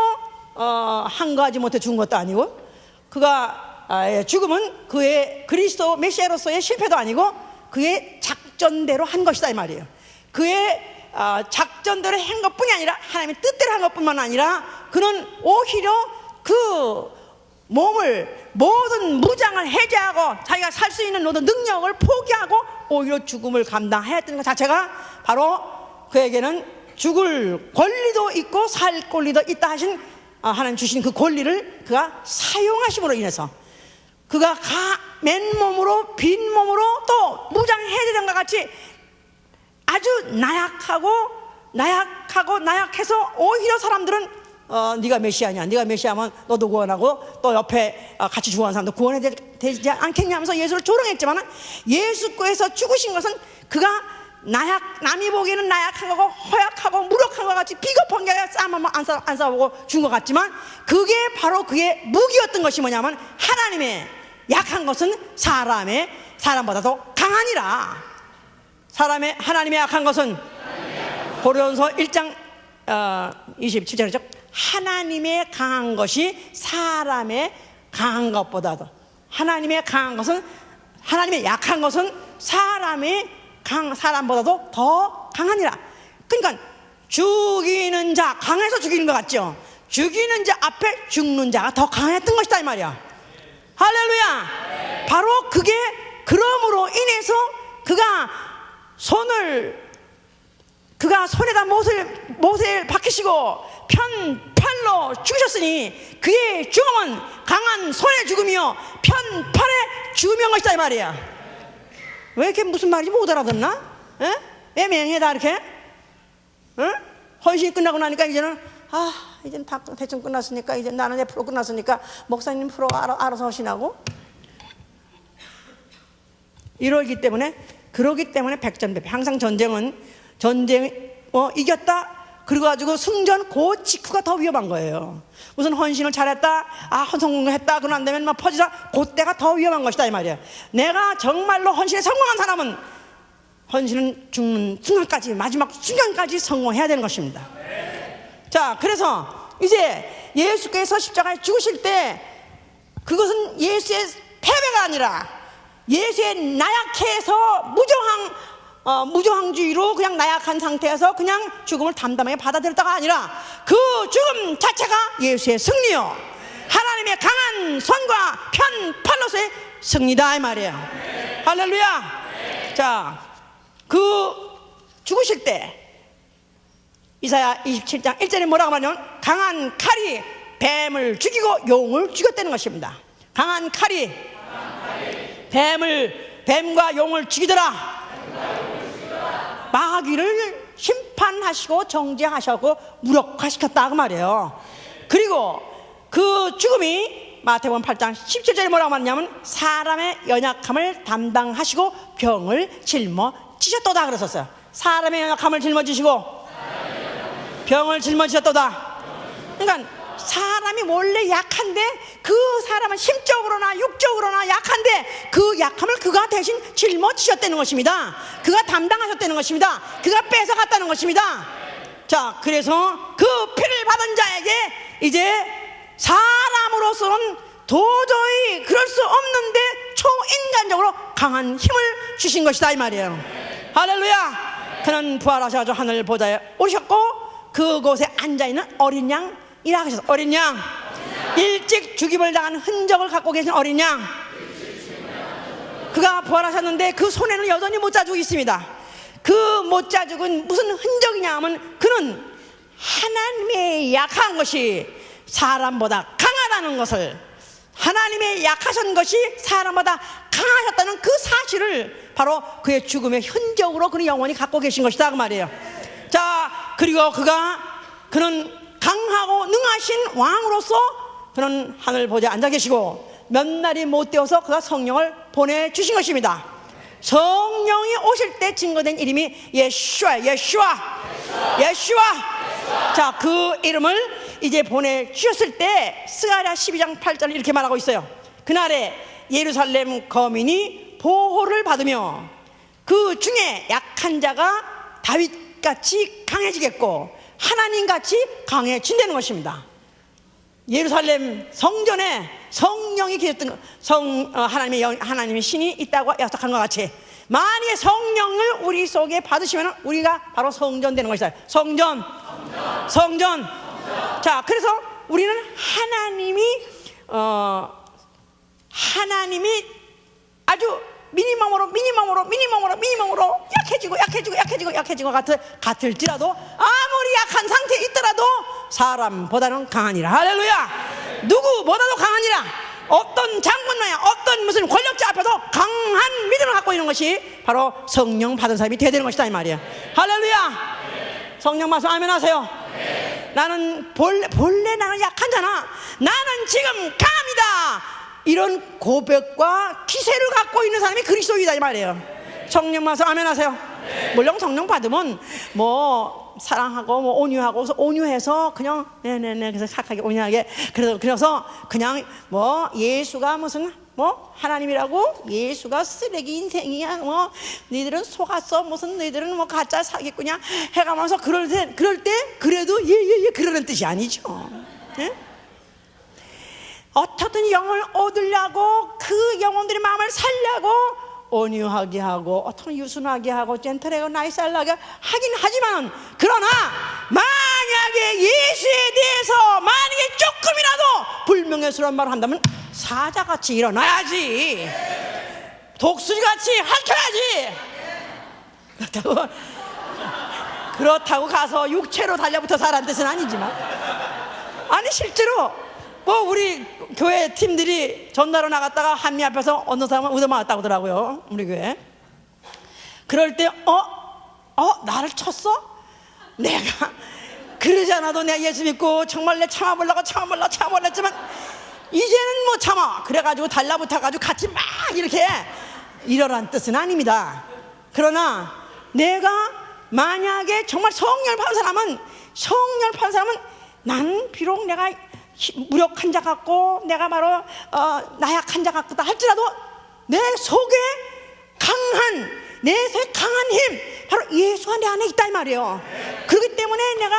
항거하지 못해 죽은 것도 아니고, 그가 죽음은 그의 그리스도 메시아로서의 실패도 아니고 그의 작전대로 한 것이다 이 말이에요. 그의 작전대로 한 것뿐이 아니라 하나님의 뜻대로 한 것뿐만 아니라 그는 오히려 그 몸을 모든 무장을 해제하고 자기가 살 수 있는 모든 능력을 포기하고 오히려 죽음을 감당했던 것 자체가 바로 그에게는 죽을 권리도 있고 살 권리도 있다 하신 하나님 주신 그 권리를 그가 사용하심으로 인해서 그가 맨몸으로 빈몸으로 또 무장해제된 것 같이 아주 나약해서 오히려 사람들은 네가 메시아냐, 네가 메시아면 너도 구원하고 또 옆에 같이 죽어간 사람도 구원해야 되지 않겠냐 하면서 예수를 조롱했지만 예수께서 죽으신 것은 그가 남이 보기에는 나약하고 허약하고 무력한 것 같이 비겁한 게 아니라 싸움 안 싸우고 죽은 것 같지만 그게 바로 그의 무기였던 것이 뭐냐면 하나님의 약한 것은 사람보다도 강하니라. 하나님의 약한 것은 고린도서 1장 27절이죠. 하나님의 강한 것이 사람의 강한 것보다도, 하나님의 약한 것은 사람보다도 더 강하니라. 그러니까 죽이는 자, 강해서 죽이는 것 같죠. 죽이는 자 앞에 죽는 자가 더 강했던 것이다 이 말이야. 할렐루야. 바로 그게 그럼으로 인해서 그가 손에다 못을 박히시고 편팔로 죽으셨으니 그의 죽음은 강한 손의 죽음이요 편팔의 죽음인 것이다 이 말이야. 왜 이렇게 무슨 말인지 못 알아듣나? 애매해 다 이렇게. 응? 헌신이 끝나고 나니까 이제는 이제는 다 대충 끝났으니까 이제 나는 내 프로 끝났으니까 목사님 프로 알아서 하시라고. 그러기 때문에 백전배패. 항상 전쟁 이겼다 그리고 가지고 승전 그 직후가 더 위험한 거예요. 무슨 헌신을 잘했다, 성공했다, 그러면 안 되면 막 퍼지다, 그때가 더 위험한 것이다 이 말이야. 내가 정말로 헌신에 성공한 사람은 헌신은 죽는 순간까지, 마지막 순간까지 성공해야 되는 것입니다. 자, 그래서 이제 예수께서 십자가에 죽으실 때 그것은 예수의 패배가 아니라 예수의 나약해서 무저항주의로 그냥 나약한 상태에서 그냥 죽음을 담담하게 받아들였다가 아니라 그 죽음 자체가 예수의 승리요, 하나님의 강한 손과 편팔로서의 승리다 이 말이에요. 할렐루야. 자, 그 죽으실 때 이사야 27장 1절에 뭐라고 하냐면 강한 칼이 뱀을 죽이고 용을 죽였다는 것입니다. 강한 칼이 뱀과 용을 죽이더라. 마귀를 심판하시고 정죄하시고 무력화시켰다 그 말이에요. 그리고 그 죽음이 마태복음 8장 17절에 뭐라고 하냐면 사람의 연약함을 담당하시고 병을 짊어지셨도다 그랬었어요. 사람의 연약함을 짊어지시고 병을 짊어지셨도다. 그러니까 사람이 원래 약한데 그 사람은 심적으로나 육적으로나 약한데 그 약함을 그가 대신 짊어지셨다는 것입니다. 그가 담당하셨다는 것입니다. 그가 뺏어갔다는 것입니다. 자, 그래서 그 피를 받은 자에게 이제 사람으로서는 도저히 그럴 수 없는데 초인간적으로 강한 힘을 주신 것이다 이 말이에요. 할렐루야. 그는 부활하셔서 하늘 보좌에 오셨고 그곳에 앉아있는 어린 양이라고 하셨어요. 어린 양, 일찍 죽임을 당한 흔적을 갖고 계신 어린 양, 그가 부활하셨는데 그 손에는 여전히 못자죽이 있습니다. 그 못자죽은 무슨 흔적이냐 하면 그는 하나님의 약한 것이 사람보다 강하다는 것을, 하나님의 약하신 것이 사람보다 강하셨다는 그 사실을 바로 그의 죽음의 흔적으로 그는 영원히 갖고 계신 것이다 그 말이에요. 자, 그리고 그는 강하고 능하신 왕으로서 그는 하늘 보좌에 앉아 계시고 몇 날이 못 되어서 그가 성령을 보내주신 것입니다. 성령이 오실 때 증거된 이름이 예수와. 자, 그 이름을 이제 보내주셨을 때 스가랴 12장 8절 이렇게 말하고 있어요. 그날에 예루살렘 거민이 보호를 받으며 그 중에 약한 자가 다윗같이 강해지겠고 하나님같이 강해진다는 것입니다. 예루살렘 성전에 성령이 계셨던 하나님의 신이 있다고 약속한 것 같이 만약에 성령을 우리 속에 받으시면 우리가 바로 성전 되는 것이다. 성전. 자, 그래서 우리는 하나님이 아주 미니멈으로 약해지고 같을지라도 아무리 약한 상태에 있더라도 사람보다는 강하니라. 할렐루야. 누구보다도 강하니라. 어떤 장군이나 어떤 무슨 권력자 앞에도 강한 믿음을 갖고 있는 것이 바로 성령 받은 사람이 되어야 되는 것이다 이 말이야. 할렐루야. 성령 말씀 아멘 하세요. 나는 본래 나는 약한 자나 나는 지금 강합니다. 이런 고백과 기세를 갖고 있는 사람이 그리스도이다 이 말이에요. 성령 말씀 아멘 하세요. 물론 성령 받으면 뭐 사랑하고 뭐 온유해서 그냥 네네네 그래서 착하게 온유하게 그래서 그냥 뭐 예수가 무슨 뭐 하나님이라고 예수가 쓰레기 인생이야 뭐 너희들은 속았어 무슨 너희들은 뭐 가짜 사기꾼이야 해가면서 그럴 때 그래도 그러는 뜻이 아니죠. 예? 어떻든 영을 얻으려고 그 영혼들의 마음을 살려고 온유하게 하고 어떤 유순하게 하고 젠틀하고 나이스하게 하긴 하지만 그러나 만약에 예수에 대해서 만약에 조금이라도 불명예스러운 말을 한다면 사자같이 일어나야지, 독수리같이 핥혀야지. 그렇다고 가서 육체로 달려붙어 살라는 뜻은 아니지만 아니 실제로 뭐 우리 교회 팀들이 전나로 나갔다가 한미 앞에서 어느 사람은 얻어맞았다고 하더라고요. 우리 교회. 그럴 때 나를 쳤어? 내가 그러지 않아도 내가 예수 믿고 정말 내 참아보려고 했지만 이제는 못 참아. 그래가지고 달라붙어가지고 같이 막 이렇게 이러란 뜻은 아닙니다. 그러나 내가 만약에 정말 성령을 받은 사람은 난 비록 내가 무력한 자 같고 내가 바로 나약한 자 같다 할지라도 내 속에 강한 힘 바로 예수가 내 안에 있다 이 말이에요. 그렇기 때문에 내가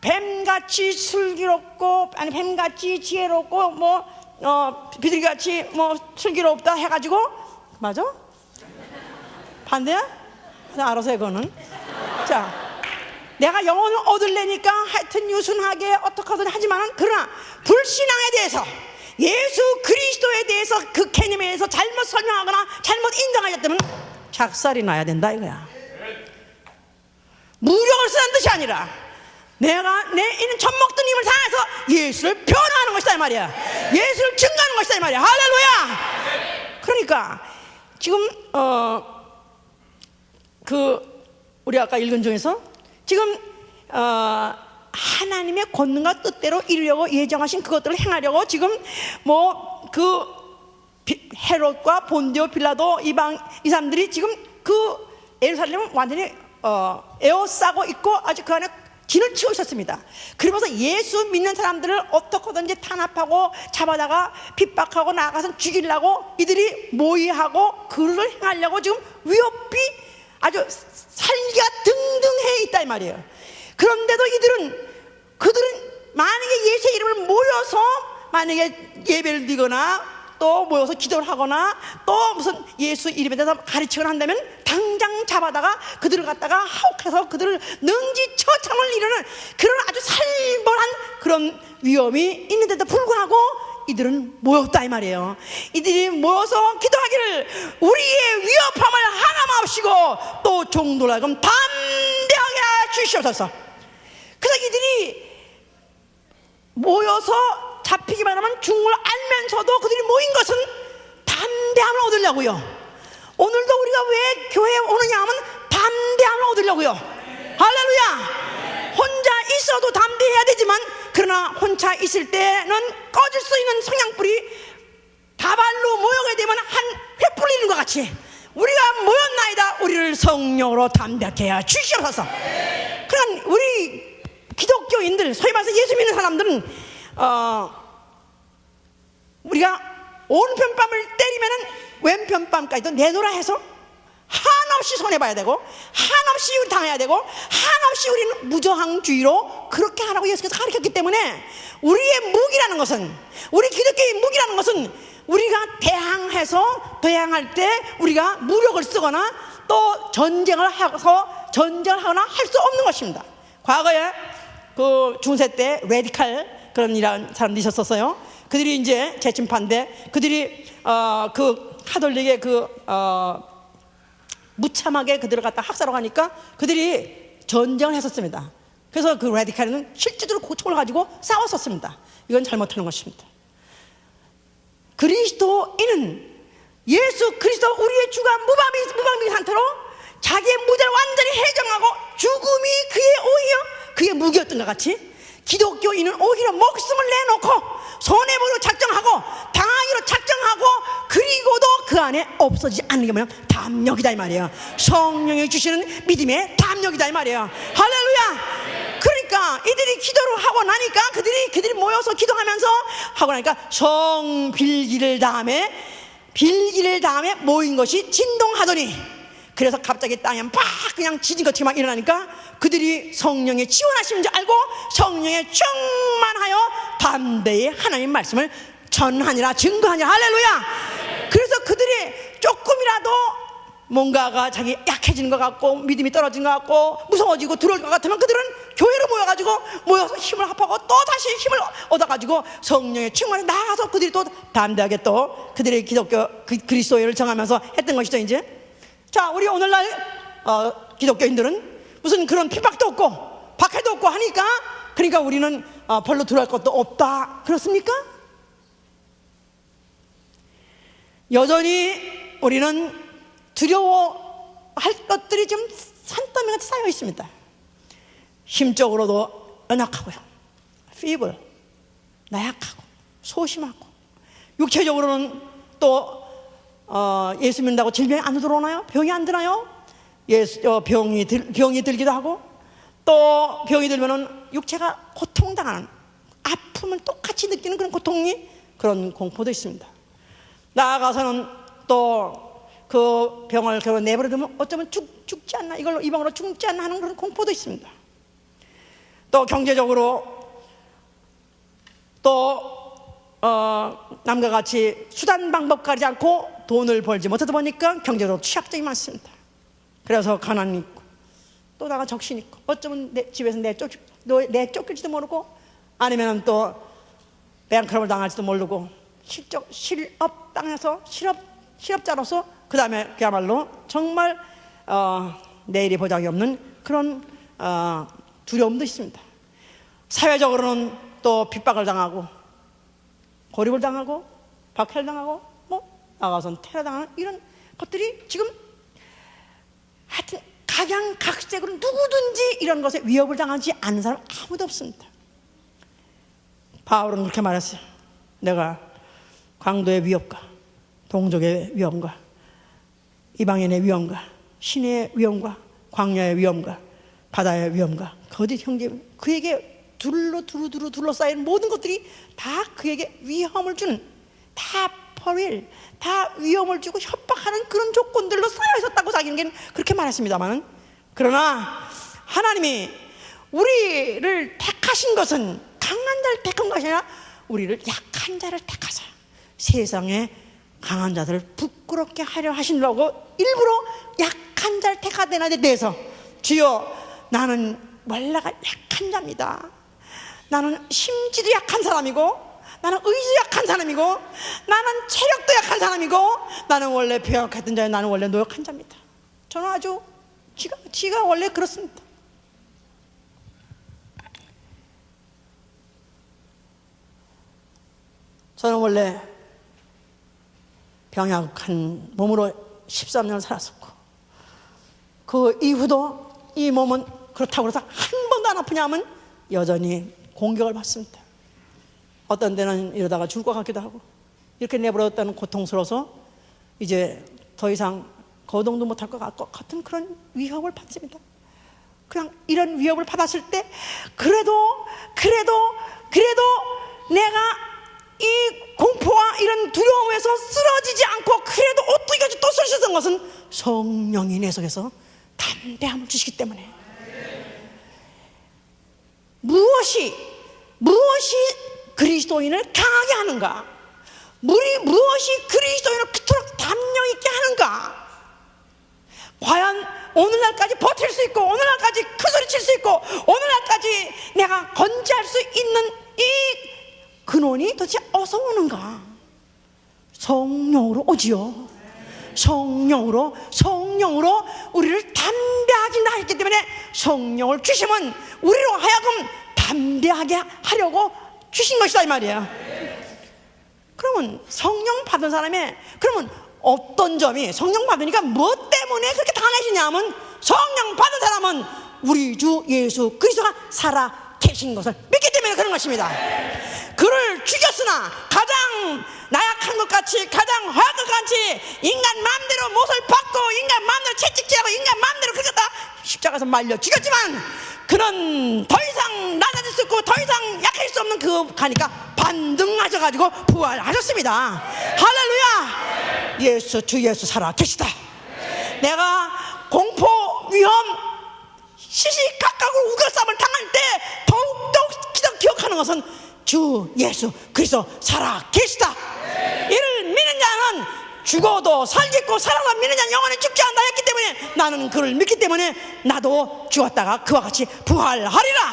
뱀같이 슬기롭고 아니 뱀같이 지혜롭고 비둘기같이 슬기롭다 해가지고 맞아? 반대야? 알아서 해 그거는. 자, 내가 영혼을 얻으려니까 하여튼 유순하게 어떻게든 하지만은 그러나 불신앙에 대해서 예수 그리스도에 대해서 그 개념에 대해서 잘못 설명하거나 잘못 인정하였다면 작살이 나야 된다 이거야. 무력을 쓰는 뜻이 아니라 내가 내 있는 젖먹던 힘을 다해서 예수를 변화하는 것이다 이 말이야. 예수를 증거하는 것이다 이 말이야. 할렐루야. 그러니까 지금 우리 아까 읽은 중에서 지금 하나님의 권능과 뜻대로 이루려고 예정하신 그것들을 행하려고 지금 헤롯과 본디오 빌라도 이 사람들이 지금 그 예루살렘을 완전히 에워싸고 있고 아주 그 안에 진을 치고 있었습니다. 그러면서 예수 믿는 사람들을 어떻게든지 탄압하고 잡아다가 핍박하고 나가서 죽이려고 이들이 모의하고 그를 행하려고 지금 위협이 아주 살기가 등등해 있다 이 말이에요. 그런데도 그들은 만약에 예수의 이름을 모여서 만약에 예배를 드리거나 또 모여서 기도를 하거나 또 무슨 예수 이름에 대해서 가르치거나 한다면 당장 잡아다가 그들을 갖다가 하옥해서 그들을 능지처참을 이루는 그런 아주 살벌한 그런 위험이 있는데도 불구하고 이들은 모였다 이 말이에요. 이들이 모여서 기도하기를 우리의 위협함을 하나마옵시고 또 종들하금 담대하게 주시옵소서. 그래서 이들이 모여서 잡히기만 하면 죽는 걸 알면서도 그들이 모인 것은 담대함을 얻으려고요. 오늘도 우리가 왜 교회에 오느냐 하면 담대함을 얻으려고요. 할렐루야. 혼자 있어도 담대해야 되지만 그러나 혼자 있을 때는 꺼질 수 있는 성냥불이 다발로 모여게 되면 한 횃불 있는 것 같이 우리가 모였나이다. 우리를 성령으로 담대하게 하여 주시옵소서. 그러니까 우리 기독교인들 소위 말해서 예수 믿는 사람들은 우리가 오른편뺨을 때리면은 왼편뺨까지도 내놓으라 해서 한없이 손해봐야 되고 한없이 우리 당해야 되고 한없이 우리는 무저항주의로 그렇게 하라고 예수께서 가르쳤기 때문에 우리의 무기라는 것은 우리 기독교의 무기라는 것은 우리가 대항할 때 우리가 무력을 쓰거나 또 전쟁을 하거나 할 수 없는 것입니다. 과거에 그 중세 때 레디칼 그런 이런 사람들이 있었어요. 그들이 이제 재침파인데 그들이 그 카톨릭의 무참하게 그들을 갖다 학살하고 가니까 그들이 전쟁을 했었습니다. 그래서 그 레디칼은 실제적으로 총을 가지고 싸웠었습니다. 이건 잘못하는 것입니다. 그리스도인은 예수 그리스도 우리의 주가 무방비 상태로 자기의 무대를 완전히 해정하고 죽음이 그의 무기였던 것 같이 기독교인은 오히려 목숨을 내놓고 손해보기로 작정하고 당하기로 작정하고 그리고도 그 안에 없어지지 않는 게 뭐냐? 담력이다 이 말이에요. 성령이 주시는 믿음의 담력이다 이 말이에요. 할렐루야. 그러니까 이들이 기도를 하고 나니까 그들이 모여서 기도하면서 하고 나니까 빌기를 다음에 모인 것이 진동하더니 그래서 갑자기 땅에 막 그냥 지진 것이 막 일어나니까 그들이 성령의 지원하시는 줄 알고 성령에 충만하여 담대히 하나님 말씀을 전하니라 증거하니라. 할렐루야. 그래서 그들이 조금이라도 뭔가가 자기 약해지는 것 같고 믿음이 떨어지는 것 같고 무서워지고 두려울 것 같으면 그들은 교회로 모여서 힘을 합하고 또 다시 힘을 얻어가지고 성령의 충만에 나가서 그들이 또 담대하게 또 그들의 기독교 그리스도를 정하면서 했던 것이죠. 이제 자, 우리 오늘날 기독교인들은 무슨 그런 핍박도 없고 박해도 없고 하니까 그러니까 우리는 별로 두려울 것도 없다. 그렇습니까? 여전히 우리는 두려워할 것들이 좀 산더미같이 쌓여 있습니다. 힘적으로도 연약하고요, feeble, 나약하고 소심하고, 육체적으로는 또 예수 믿는다고 질병이 안 들어오나요? 병이 안 드나요? 병이 들기도 하고, 또 병이 들면은 육체가 고통당하는, 아픔을 똑같이 느끼는 그런 고통이, 그런 공포도 있습니다. 나아가서는 또 그 병을 결국 내버려두면 어쩌면 죽지 않나, 이걸로 이 병으로 죽지 않나 하는 그런 공포도 있습니다. 또 경제적으로 또 남과 같이 수단 방법 가리지 않고 돈을 벌지 못하다 보니까 경제적으로 취약점이 많습니다. 그래서 가난이 있고, 또 나가 적신이 있고, 어쩌면 내 집에서 내쫓길지도 모르고, 아니면 또 뱅크럽을 당할지도 모르고, 실업당해서 실업자로서 그 다음에 그야말로 정말 내일이 보장이 없는 그런 두려움도 있습니다. 사회적으로는 또 핍박을 당하고, 고립을 당하고, 박해를 당하고, 나가서는 테러당하는 이런 것들이 지금 하여튼 각양각색으로 누구든지 이런 것에 위협을 당하지 않는 사람 아무도 없습니다. 바울은 그렇게 말했어요. 내가 강도의 위협과 동족의 위험과 이방인의 위험과 신의 위험과 광야의 위험과 바다의 위험과 거짓 형제, 그에게 두루 둘러싸인 모든 것들이 다 그에게 위험을 주는, 다 퍼윌, 다 위험을 주고 협박하는 그런 조건들로 쌓여 있었다고 자기는 그렇게 말했습니다만, 그러나 하나님이 우리를 택하신 것은 강한 자를 택한 것이 아니라 우리를 약한 자를 택하사 세상에 강한 자들을 부끄럽게 하려 하시려고 일부러 약한 자를 택하되는 데 대해서, 주여 나는 원래가 약한 자입니다. 나는 심지도 약한 사람이고, 나는 의지도 약한 사람이고, 나는 체력도 약한 사람이고, 나는 원래 배역했던 자요, 나는 원래 노역한 자입니다. 저는 아주 지가 원래 그렇습니다. 저는 원래 병약한 몸으로 13년을 살았었고, 그 이후도 이 몸은 그렇다고 해서 한 번도 안 아프냐면 여전히 공격을 받습니다. 어떤 데는 이러다가 죽을 것 같기도 하고, 이렇게 내버려뒀다는 고통스러워서 이제 더 이상 거동도 못할 것 같은 그런 위협을 받습니다. 그냥 이런 위협을 받았을 때 그래도 내가 이 공포와 이런 두려움에서 쓰러지지 않고 그래도 어떻게까지 또 설 수 있는 것은 성령이 내 속에서 담대함을 주시기 때문에, 무엇이 그리스도인을 강하게 하는가, 무엇이 그리스도인을 그토록 담력 있게 하는가, 과연 오늘날까지 버틸 수 있고, 오늘날까지 큰소리 칠 수 있고, 오늘날까지 내가 건재할 수 있는 이 근원이 도대체 어디서 오는가? 성령으로 오지요. 성령으로 우리를 담대하게 하셨기 때문에 성령을 주시면 우리로 하여금 담대하게 하려고 주신 것이다 이 말이야. 그러면 성령 받은 사람의, 그러면 어떤 점이, 성령 받으니까 무엇 때문에 그렇게 강해지냐면, 성령 받은 사람은 우리 주 예수 그리스도가 살아 계신 것을 믿기 때문에 그런 것입니다. 그를 죽였으나 가장 나약한 것 같이, 가장 허약한 것 같이 인간 마음대로 못을 받고, 인간 마음대로 채찍질하고, 인간 마음대로 그렇게 다 십자가에서 말려 죽였지만, 그는 더 이상 낮아질 수 없고 더 이상 약해질 수 없는 그 가니까 반등하셔가지고 부활하셨습니다. 할렐루야. 주 예수 살아 계시다. 내가 공포, 위험, 시시각각으로 우겨쌈을 당할 때 더욱더 기억하는 것은 주 예수 그리스도 살아 계시다. 이를 믿는 자는 죽어도 살겠고, 살아서 믿는 자는 영원히 죽지 않는다 했기 때문에, 나는 그를 믿기 때문에 나도 죽었다가 그와 같이 부활하리라.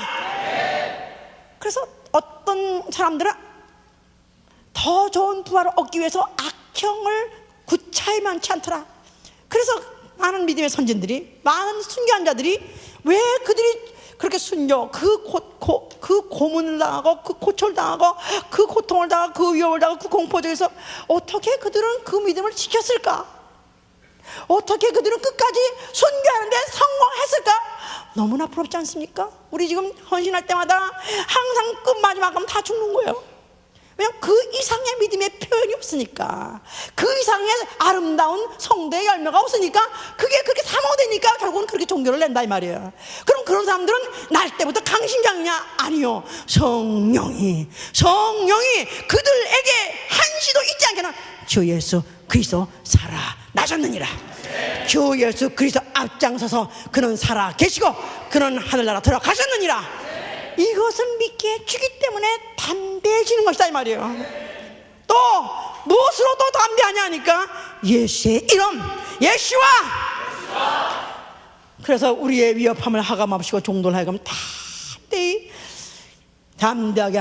그래서 어떤 사람들은 더 좋은 부활을 얻기 위해서 악형을 구차히 많지 않더라. 그래서 많은 믿음의 선진들이, 많은 순교한 자들이 왜 그들이 그렇게 순교, 그 고문을 당하고, 그 고초를 당하고, 그 고통을 당하고, 그 위협을 당하고, 그 공포 중에서 어떻게 그들은 그 믿음을 지켰을까? 어떻게 그들은 끝까지 순교하는데 성공했을까? 너무나 부럽지 않습니까? 우리 지금 헌신할 때마다 항상 끝 마지막 가면 다 죽는 거예요. 왜냐하면 그 이상의 믿음의 표현이 없으니까, 그 이상의 아름다운 성도의 열매가 없으니까, 그게 그렇게 사모되니까 결국은 그렇게 종교를 낸다 이 말이에요. 그럼 그런 사람들은 날 때부터 강심장이냐? 아니요. 성령이 그들에게 한시도 잊지 않게는 주 예수 그리스도 살아나셨느니라. 주 예수 그리스도 앞장서서 그는 살아 계시고 그는 하늘나라 들어가셨느니라. 이것을 믿게 주기 때문에 담대해지는 것이다 이 말이에요. 또 무엇으로 또 담대하냐 하니까 예수의 이름, 예수와. 그래서 우리의 위협함을 하감하시고 종도를 하여금 담대하게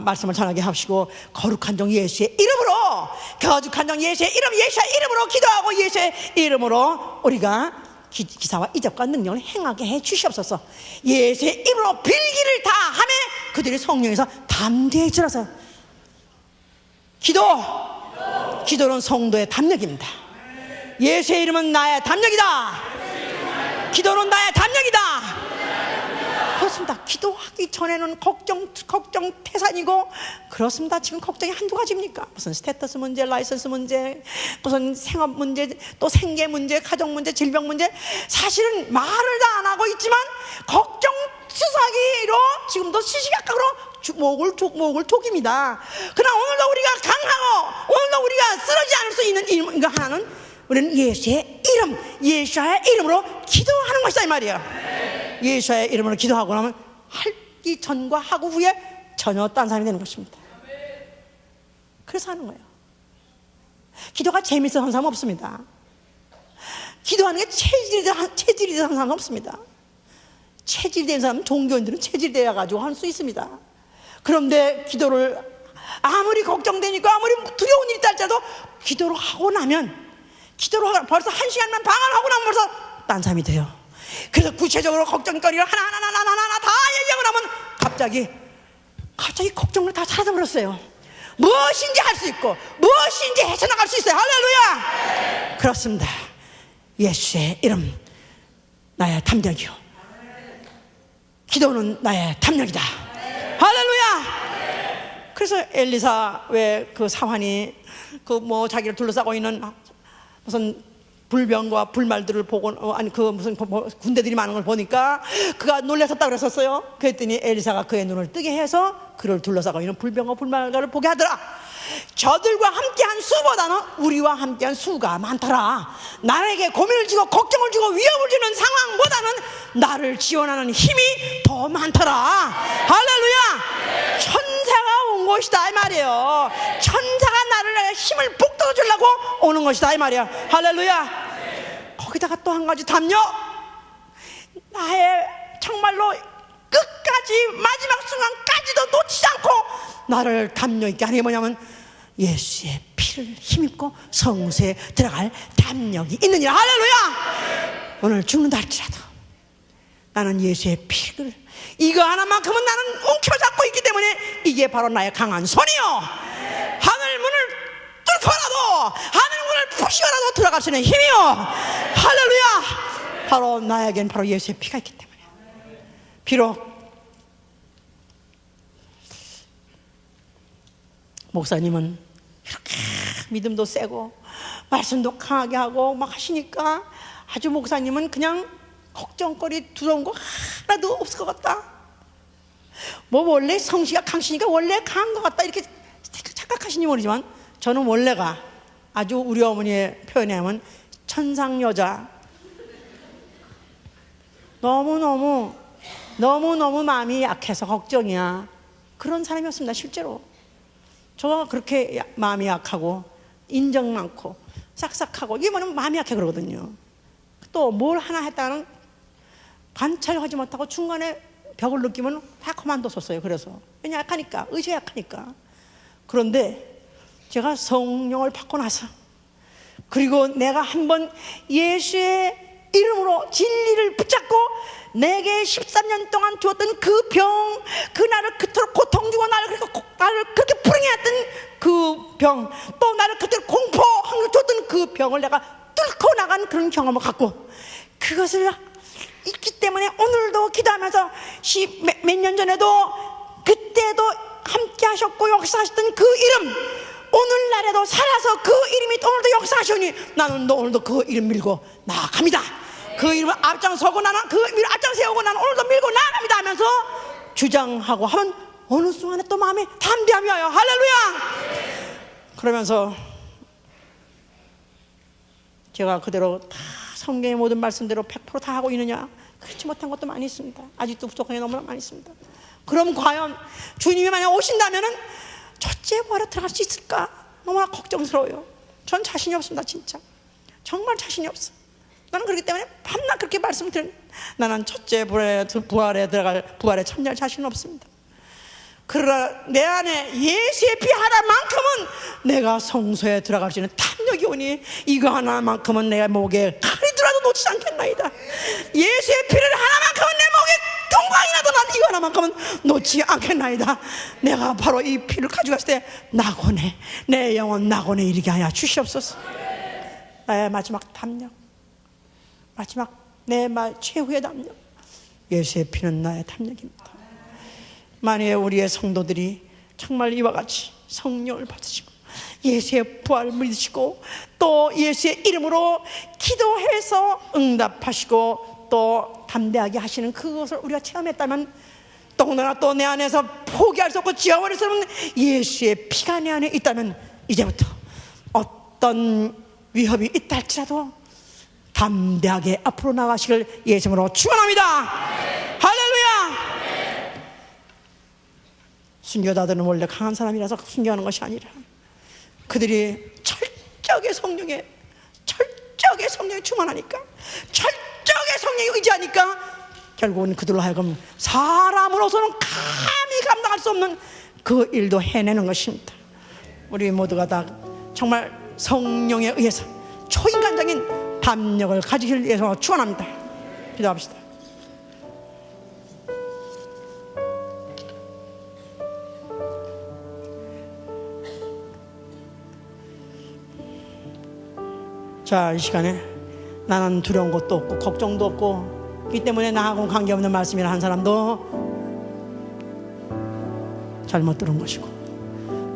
말씀을 전하게 하시고, 거룩한 종 예수의 이름으로, 거룩한 종 예수의 이름, 예수의 이름으로 기도하고 예수의 이름으로 우리가 기사와 이적과 능력을 행하게 해 주시옵소서. 예수의 이름으로 빌기를 다 하매 그들이 성령에서 담대해지라서. 기도는 성도의 담력입니다. 예수의 이름은 나의 담력이다. 기도는 나의 담력이다. 그렇습니다. 기도하기 전에는 걱정 태산이고, 그렇습니다. 지금 걱정이 한두 가지입니까? 무슨 스테터스 문제, 라이선스 문제, 무슨 생업 문제, 또 생계 문제, 가정 문제, 질병 문제. 사실은 말을 다 안 하고 있지만 걱정 수사기로 지금도 시시각각으로 목을 톡입니다. 그러나 오늘도 우리가 강하고 오늘도 우리가 쓰러지지 않을 수 있는 이거 하나는, 우리는 예수의 이름, 예수의 이름으로 기도하는 것이다 이 말이야. 예수의 이름으로 기도하고 나면 하기 전과 하고 후에 전혀 딴 사람이 되는 것입니다. 그래서 하는 거예요. 기도가 재미있어 하는 사람 없습니다. 기도하는 게 체질이 되는 사람 없습니다. 체질이 된 사람은, 종교인들은 체질이 되어가지고 할 수 있습니다. 그런데 기도를 아무리 걱정되니까, 아무리 두려운 일이 있다할지라도 기도를 하고 나면, 벌써 1시간만 방을 하고 나면 벌써 딴 사람이 돼요. 그래서 구체적으로 걱정거리를 하나하나 다 얘기하고 나면 갑자기 걱정을 다 사라져버렸어요. 무엇인지 할 수 있고 무엇인지 헤쳐나갈 수 있어요. 할렐루야. 그렇습니다. 예수의 이름 나의 담력이요, 기도는 나의 담력이다. 할렐루야. 그래서 엘리사, 왜 그 사환이 자기를 둘러싸고 있는 무슨 불병과 불말들을 보고, 무슨 군대들이 많은 걸 보니까 그가 놀랐었다 그랬었어요. 그랬더니 엘리사가 그의 눈을 뜨게 해서 그를 둘러싸고 있는 불병과 불말들을 보게 하더라. 저들과 함께한 수보다는 우리와 함께한 수가 많더라. 나에게 고민을 주고 걱정을 주고 위협을 주는 상황보다는 나를 지원하는 힘이 더 많더라. 할렐루야. 천사가 온 것이다 이 말이에요. 천사가 나를 힘을 북돋아 주려고 오는 것이다 이 말이야. 할렐루야. 거기다가 또 한 가지 담력, 나의 정말로 끝까지 마지막 순간까지도 놓치지 않고 나를 담력 있게 하는 게 뭐냐면, 예수의 피를 힘입고 성소에 들어갈 담력이 있느니라. 할렐루야. 오늘 죽는다 할지라도 나는 예수의 피를, 이거 하나만큼은 나는 움켜잡고 있기 때문에 이게 바로 나의 강한 손이요, 하늘 문을 뚫고라도, 하늘 문을 부시고라도 들어갈 수 있는 힘이요. 할렐루야. 바로 나에겐 바로 예수의 피가 있기 때문에. 비록 목사님은 이렇게 믿음도 세고 말씀도 강하게 하고 막 하시니까, 아주 목사님은 그냥 걱정거리 두려운 거 하나도 없을 것 같다. 원래 성씨가 강시니까 원래 강한 것 같다, 이렇게 착각하시니 모르지만, 저는 원래가 아주 우리 어머니의 표현에 하면 천상여자, 너무너무 마음이 약해서 걱정이야, 그런 사람이었습니다. 실제로 저가 그렇게 마음이 약하고 인정 많고 싹싹하고, 이게 뭐냐면 마음이 약해 그러거든요. 또 뭘 하나 했다가는 관찰하지 못하고 중간에 벽을 느끼면 다 그만뒀었어요. 그래서 왜냐, 약하니까, 의지가 약하니까. 그런데 제가 성령을 받고 나서, 그리고 내가 한번 예수의 이름으로 진리를 붙잡고 내게 13년 동안 주었던 그 병, 그 나를 그토록 고통 주고 나를 그렇게 불행해 했던 그 병, 또 나를 그토록 공포하고 줬던 그 병을 내가 뚫고 나간 그런 경험을 갖고 그것을 있기 때문에 오늘도 기도하면서 몇 년 전에도 그때도 함께 하셨고 역사하셨던 그 이름, 오늘날에도 살아서 그 이름이 오늘도 역사하시니 나는 오늘도 그 이름 밀고 나아갑니다. 그 이름을 앞장서고 나는 그 이름을 앞장세우고 나는 오늘도 밀고 나아갑니다 하면서 주장하고 하면 어느 순간에 또 마음에 담대함이 와요. 할렐루야. 그러면서 제가 그대로 다 성경의 모든 말씀대로 100% 다 하고 있느냐? 그렇지 못한 것도 많이 있습니다. 아직도 부족한 게 너무나 많이 있습니다. 그럼 과연 주님이 만약 오신다면은 첫째 부활에 들어갈 수 있을까? 너무나 걱정스러워요. 전 자신이 없습니다. 진짜 정말 자신이 없어. 나는 그렇기 때문에 밤낮 그렇게 말씀드린, 나는 첫째 부활에 참여할 자신은 없습니다. 그러나 내 안에 예수의 피 하나만큼은 내가 성소에 들어갈 수 있는 탐욕이 오니 이거 하나만큼은 내 목에 칼이 들어도 놓치지 않겠나이다. 예수의 피를 하나만큼은 내 목에 동광이 나도 난 이거 하나만큼은 놓지 않겠나이다. 내가 바로 이 피를 가져갔을 때 낙원에, 내 영혼 낙원에 이르게 하여 주시옵소서. 나의 마지막 탐욕, 마지막 내 말 최후의 탐욕, 예수의 피는 나의 탐욕입니다. 만약에 우리의 성도들이 정말 이와 같이 성령을 받으시고 예수의 부활을 믿으시고 또 예수의 이름으로 기도해서 응답하시고 또 담대하게 하시는 그것을 우리가 체험했다면, 더군다나 또 내 안에서 포기할 수 없고 지워버릴 수 없는 예수의 피가 내 안에 있다면 이제부터 어떤 위협이 있다 할지라도 담대하게 앞으로 나가시길 예수님으로 축원합니다. 할렐루야. 순교자들은 원래 강한 사람이라서 순교하는 것이 아니라 그들이 철저하게 성령에 충만하니까, 철저하게 성령에 의지하니까 결국은 그들로 하여금 사람으로서는 감히 감당할 수 없는 그 일도 해내는 것입니다. 우리 모두가 다 정말 성령에 의해서 초인간적인 담력을 가지길 위해서 축원합니다. 기도합시다. 자, 이 시간에 나는 두려운 것도 없고 걱정도 없고 이 때문에 나하고 관계없는 말씀이라 한 사람도 잘못 들은 것이고,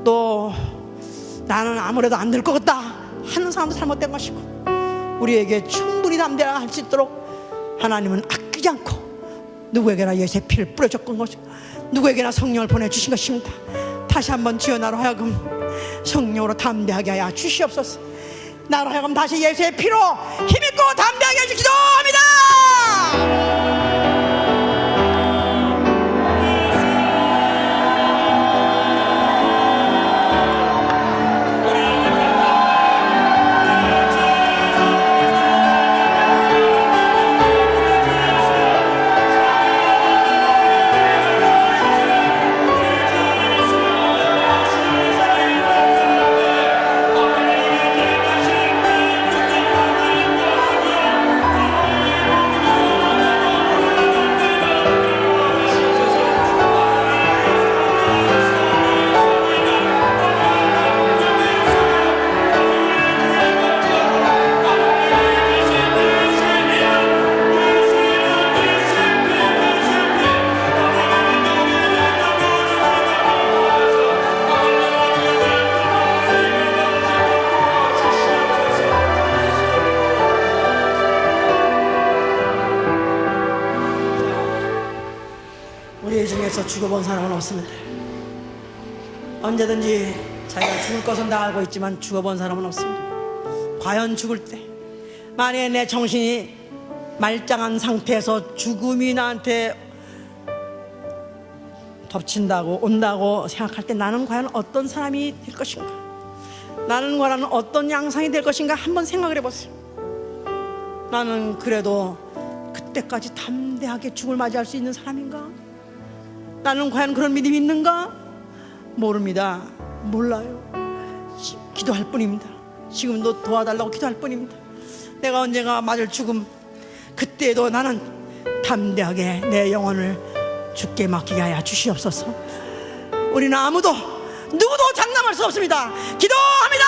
또 나는 아무래도 안 될 것 같다 하는 사람도 잘못된 것이고, 우리에게 충분히 담대할 수 있도록 하나님은 아끼지 않고 누구에게나 예수의 피를 뿌려줬던 것이고 누구에게나 성령을 보내주신 것입니다. 다시 한번 주여 나로 하여금 성령으로 담대하게 하여 주시옵소서. 나로 하여금 다시 예수의 피로 힘있고 담대하게 해주시기 기도합니다. 우리 중에서 죽어본 사람은 없습니다. 언제든지 자기가 죽을 것은 다 알고 있지만 죽어본 사람은 없습니다. 과연 죽을 때 만약에 내 정신이 말짱한 상태에서 죽음이 나한테 덮친다고 온다고 생각할 때 나는 과연 어떤 사람이 될 것인가, 나는 과연 어떤 양상이 될 것인가 한번 생각을 해보세요. 나는 그래도 그때까지 담대하게 죽을 맞이할 수 있는 사람인가? 나는 과연 그런 믿음이 있는가? 모릅니다. 몰라요. 기도할 뿐입니다. 지금도 도와달라고 기도할 뿐입니다. 내가 언젠가 맞을 죽음, 그때도 나는 담대하게 내 영혼을 주께 맡기게 하여 주시옵소서. 우리는 누구도 장담할 수 없습니다. 기도합니다.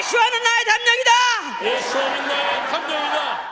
예수와는 나의 담력이다. 예수는 나의 담력이다.